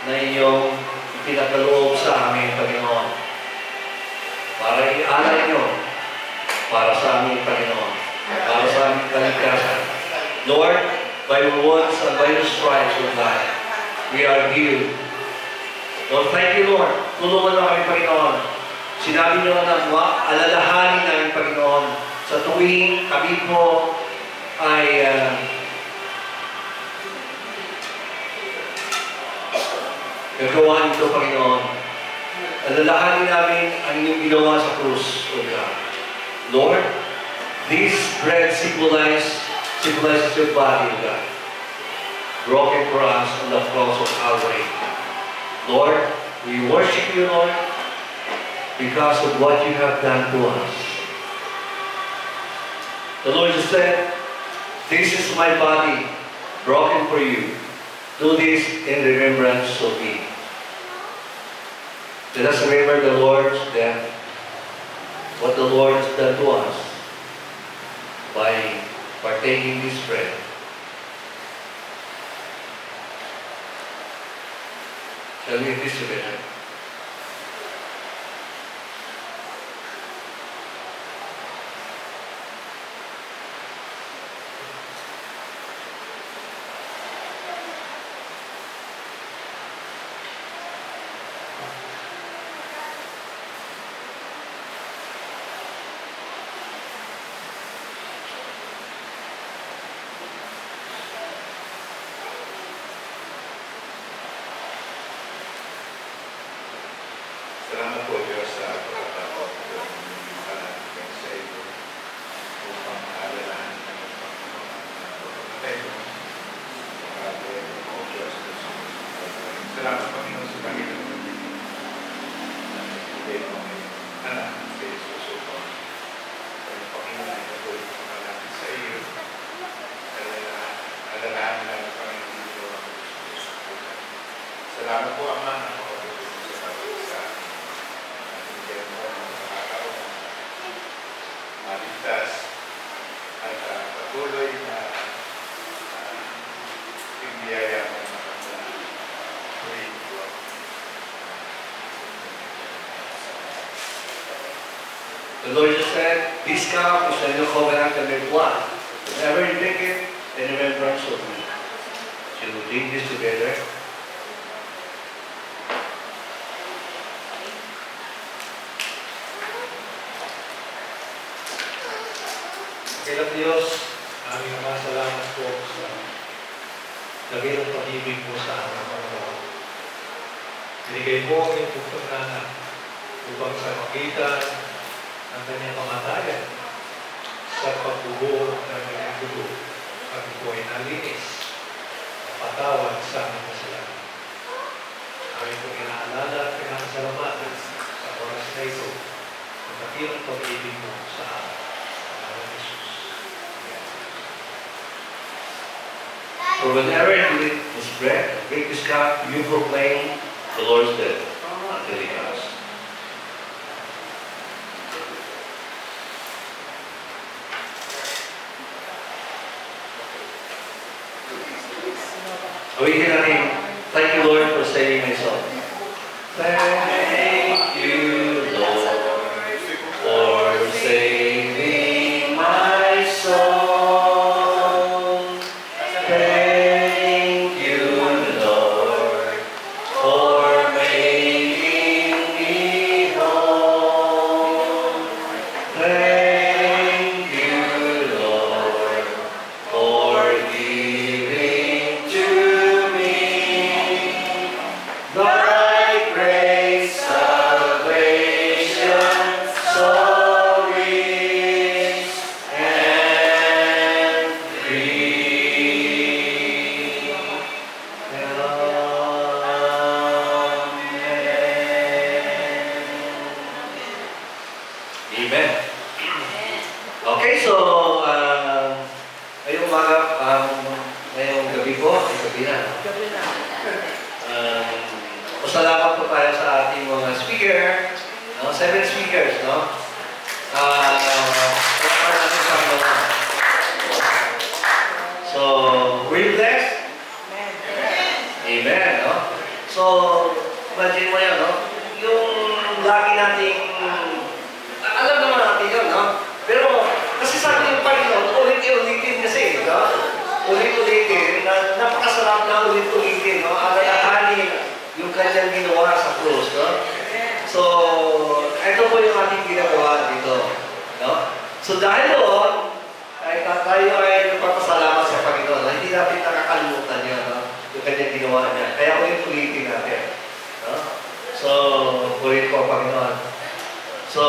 na inyong ipinakaloob sa amin, Panginoon. Para i-alay nyo para sa amin, Panginoon. Para sa aming kaligtasan. Lord, by your words and by your stripes, O God, we are healed. Lord, thank you, Lord. Tulungan mo kami, Panginoon. Sinabi nyo na alalahanin namin, Panginoon, sa tuwing kami po ay gagawa nito, Panginoon. Alalahanin namin ang inyong ginawa sa krus, O God. Lord, this bread symbolizes your body, O God, broken for us on the cross of Calvary. Lord, we worship you, Lord, because of what you have done to us. The Lord just said, this is my body, broken for you. Do this in remembrance of me. Let us remember the Lord's death, what the Lord has done to us by partaking this bread. Shall we eat this together?
Salamat po Diyos sa pagkakataon ng pananalig sa iyo upang alalahanin ng Panginoon na pagkamatay mo sa ating o Diyos na sumunod. Salamat Panginoon sa Panginoon na nagbigay mo ang anak sa Jesus upang ang Panginoon ay patuloy pangalangin sa iyo. Alalahanin ng Panginoon dito ang Jesus. Salamat po Ama na maligtas at patuloy na biyaya mo na tuwing
The Lord just said, this cup is the new covenant of my blood. Whenever you drink it, in remembrance of me. Shall we drink this together? Kailang Diyos,
Aming Ama, salamat po sa lagay ng pag-ibig mo sa aming Panginoon. Binigay mo ang iyong puktong anak upang sa magitan ng kanyang kamatayan sa pagbubuo ng kanyang dugo. Kami po ay nalinis at patawad sa aming kasalanan. Aming po inaalala at pinasalamatan sa oras na ito ang dakilang pag-ibig mo sa amin.
For whenever you eat this bread, drink this cup, you proclaim the Lord's death until He comes. We can natin, thank you Lord for saving my soul. Thank you Lord for saving my soul. Thank Amen. Okay, so, ngayong umaga, ngayong gabi po, gabi na. Pasalamat po tayo sa ating mga speaker, 7 speakers, no? So, were you blessed? Amen, no? So, imagine mo yan, no? Yung lagi nating, alam naman natin yun, no? Pero, kasi sabi yung Panginoon, ulit-ulitin kasi, no? Ulit-ulitin, napakasarap na ulit-ulitin, no? Alalahanin yung kanyang ginawa sa krus, no? So, ito po yung ating ginagawa dito, no? So, dahil doon, kahit tayo ay nagpapasalamat sa Panginoon, hindi natin nakakalimutan niya, no? Yung kanyang ginawa niya. Kaya ulit-ulitin natin, no? So, ulit po, Panginoon. So,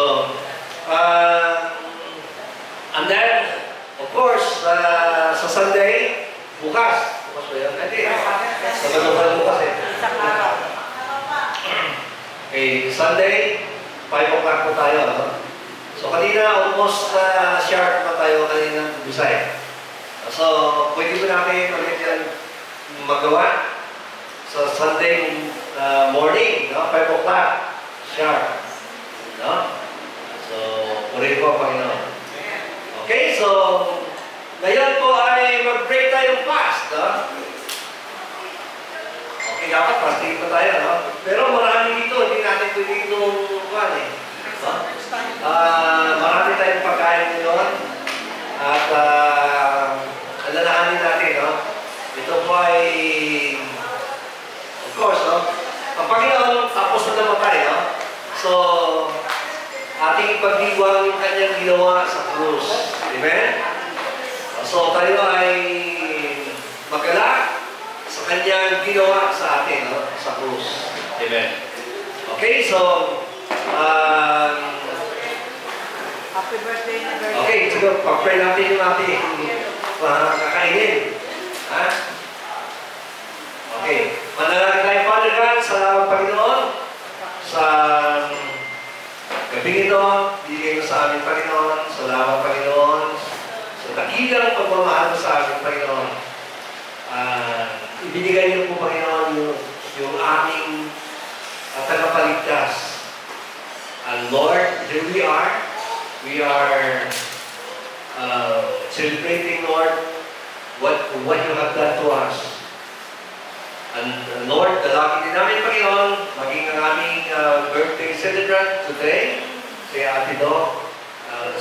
and then, of course, sa Sunday, bukas ba yun? Hindi. Sabado bukas eh. Okay, Sunday, 5 o'clock po tayo. No? So, kanina, almost sharp na tayo kanina Bisaya. So, pwede po natin ulit yan magawa sa Sunday morning, no? 5 o'clock, sharp. No? So, ulit po, Panginoon. Okay, so, ngayon po ay mag-break tayong fast, no? Okay, dapat fasting pa tayo, no? Pero marami dito, hindi natin pwede itong kuhan, eh. No? Marami tayong pagkain ngayon. At, alalahanin natin, no? Ito po ay, of course, no? Ang Panginoon, tapos na naman tayo, no? So, ating ipagdiwang yung kanyang ginawa sa krus. Amen? So, tayo ay magala sa kanyang ginawa sa atin, no? Sa krus. Amen? Okay, so,
Happy birthday na birthday.
okay, sige, pag-pray natin yung ating kakainin. Ha? Okay. Manalangin tayo, Father God, salamat Panginoon sa gabi ito, bigay mo sa amin, Panginoon. Salamat, Panginoon, sa dakilang pagmamahal mo sa amin, Panginoon. Ibinigay niyo po, Panginoon, yung aming tagapaligtas. And Lord, here we are. We are celebrating, Lord, what you have done to us. And Lord, dalangin din namin, Panginoon, maging ang aming birthday celebrant today, si Ate Do.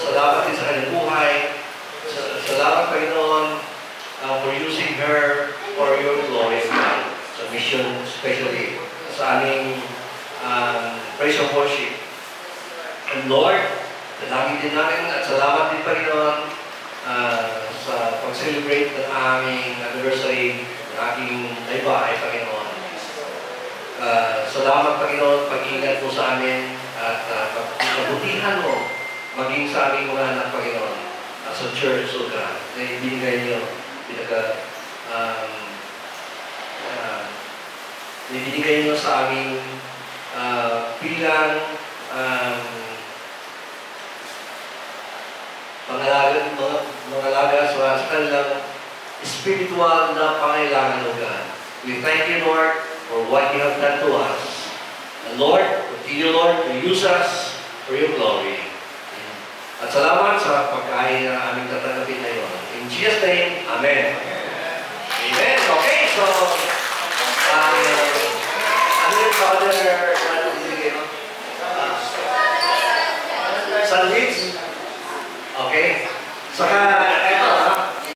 Salamat din sa kanyang buhay. Salamat, Panginoon, for using her for your glory, sa mission, especially sa aming praise and worship. And Lord, dalangin din namin at salamat din, Panginoon, sa pag-celebrate ng aming anniversary, ng aking naibahay, Panginoon. Salamat, Panginoon, pag-iingat mo sa amin at pag-kabutihan mo maging sa aming mga anak, Panginoon, sa church, o God, na ibinigay niyo, ibinigay niyo sa aming bilang pangalaga sa kanilang spiritual na pangailangan, O God. We thank you, Lord, for what you have done to us. And Lord, continue, Lord, to use us for your glory. At salamat sa pagkain na aming tatanggapin ngayon. In Jesus' name, Amen. Amen.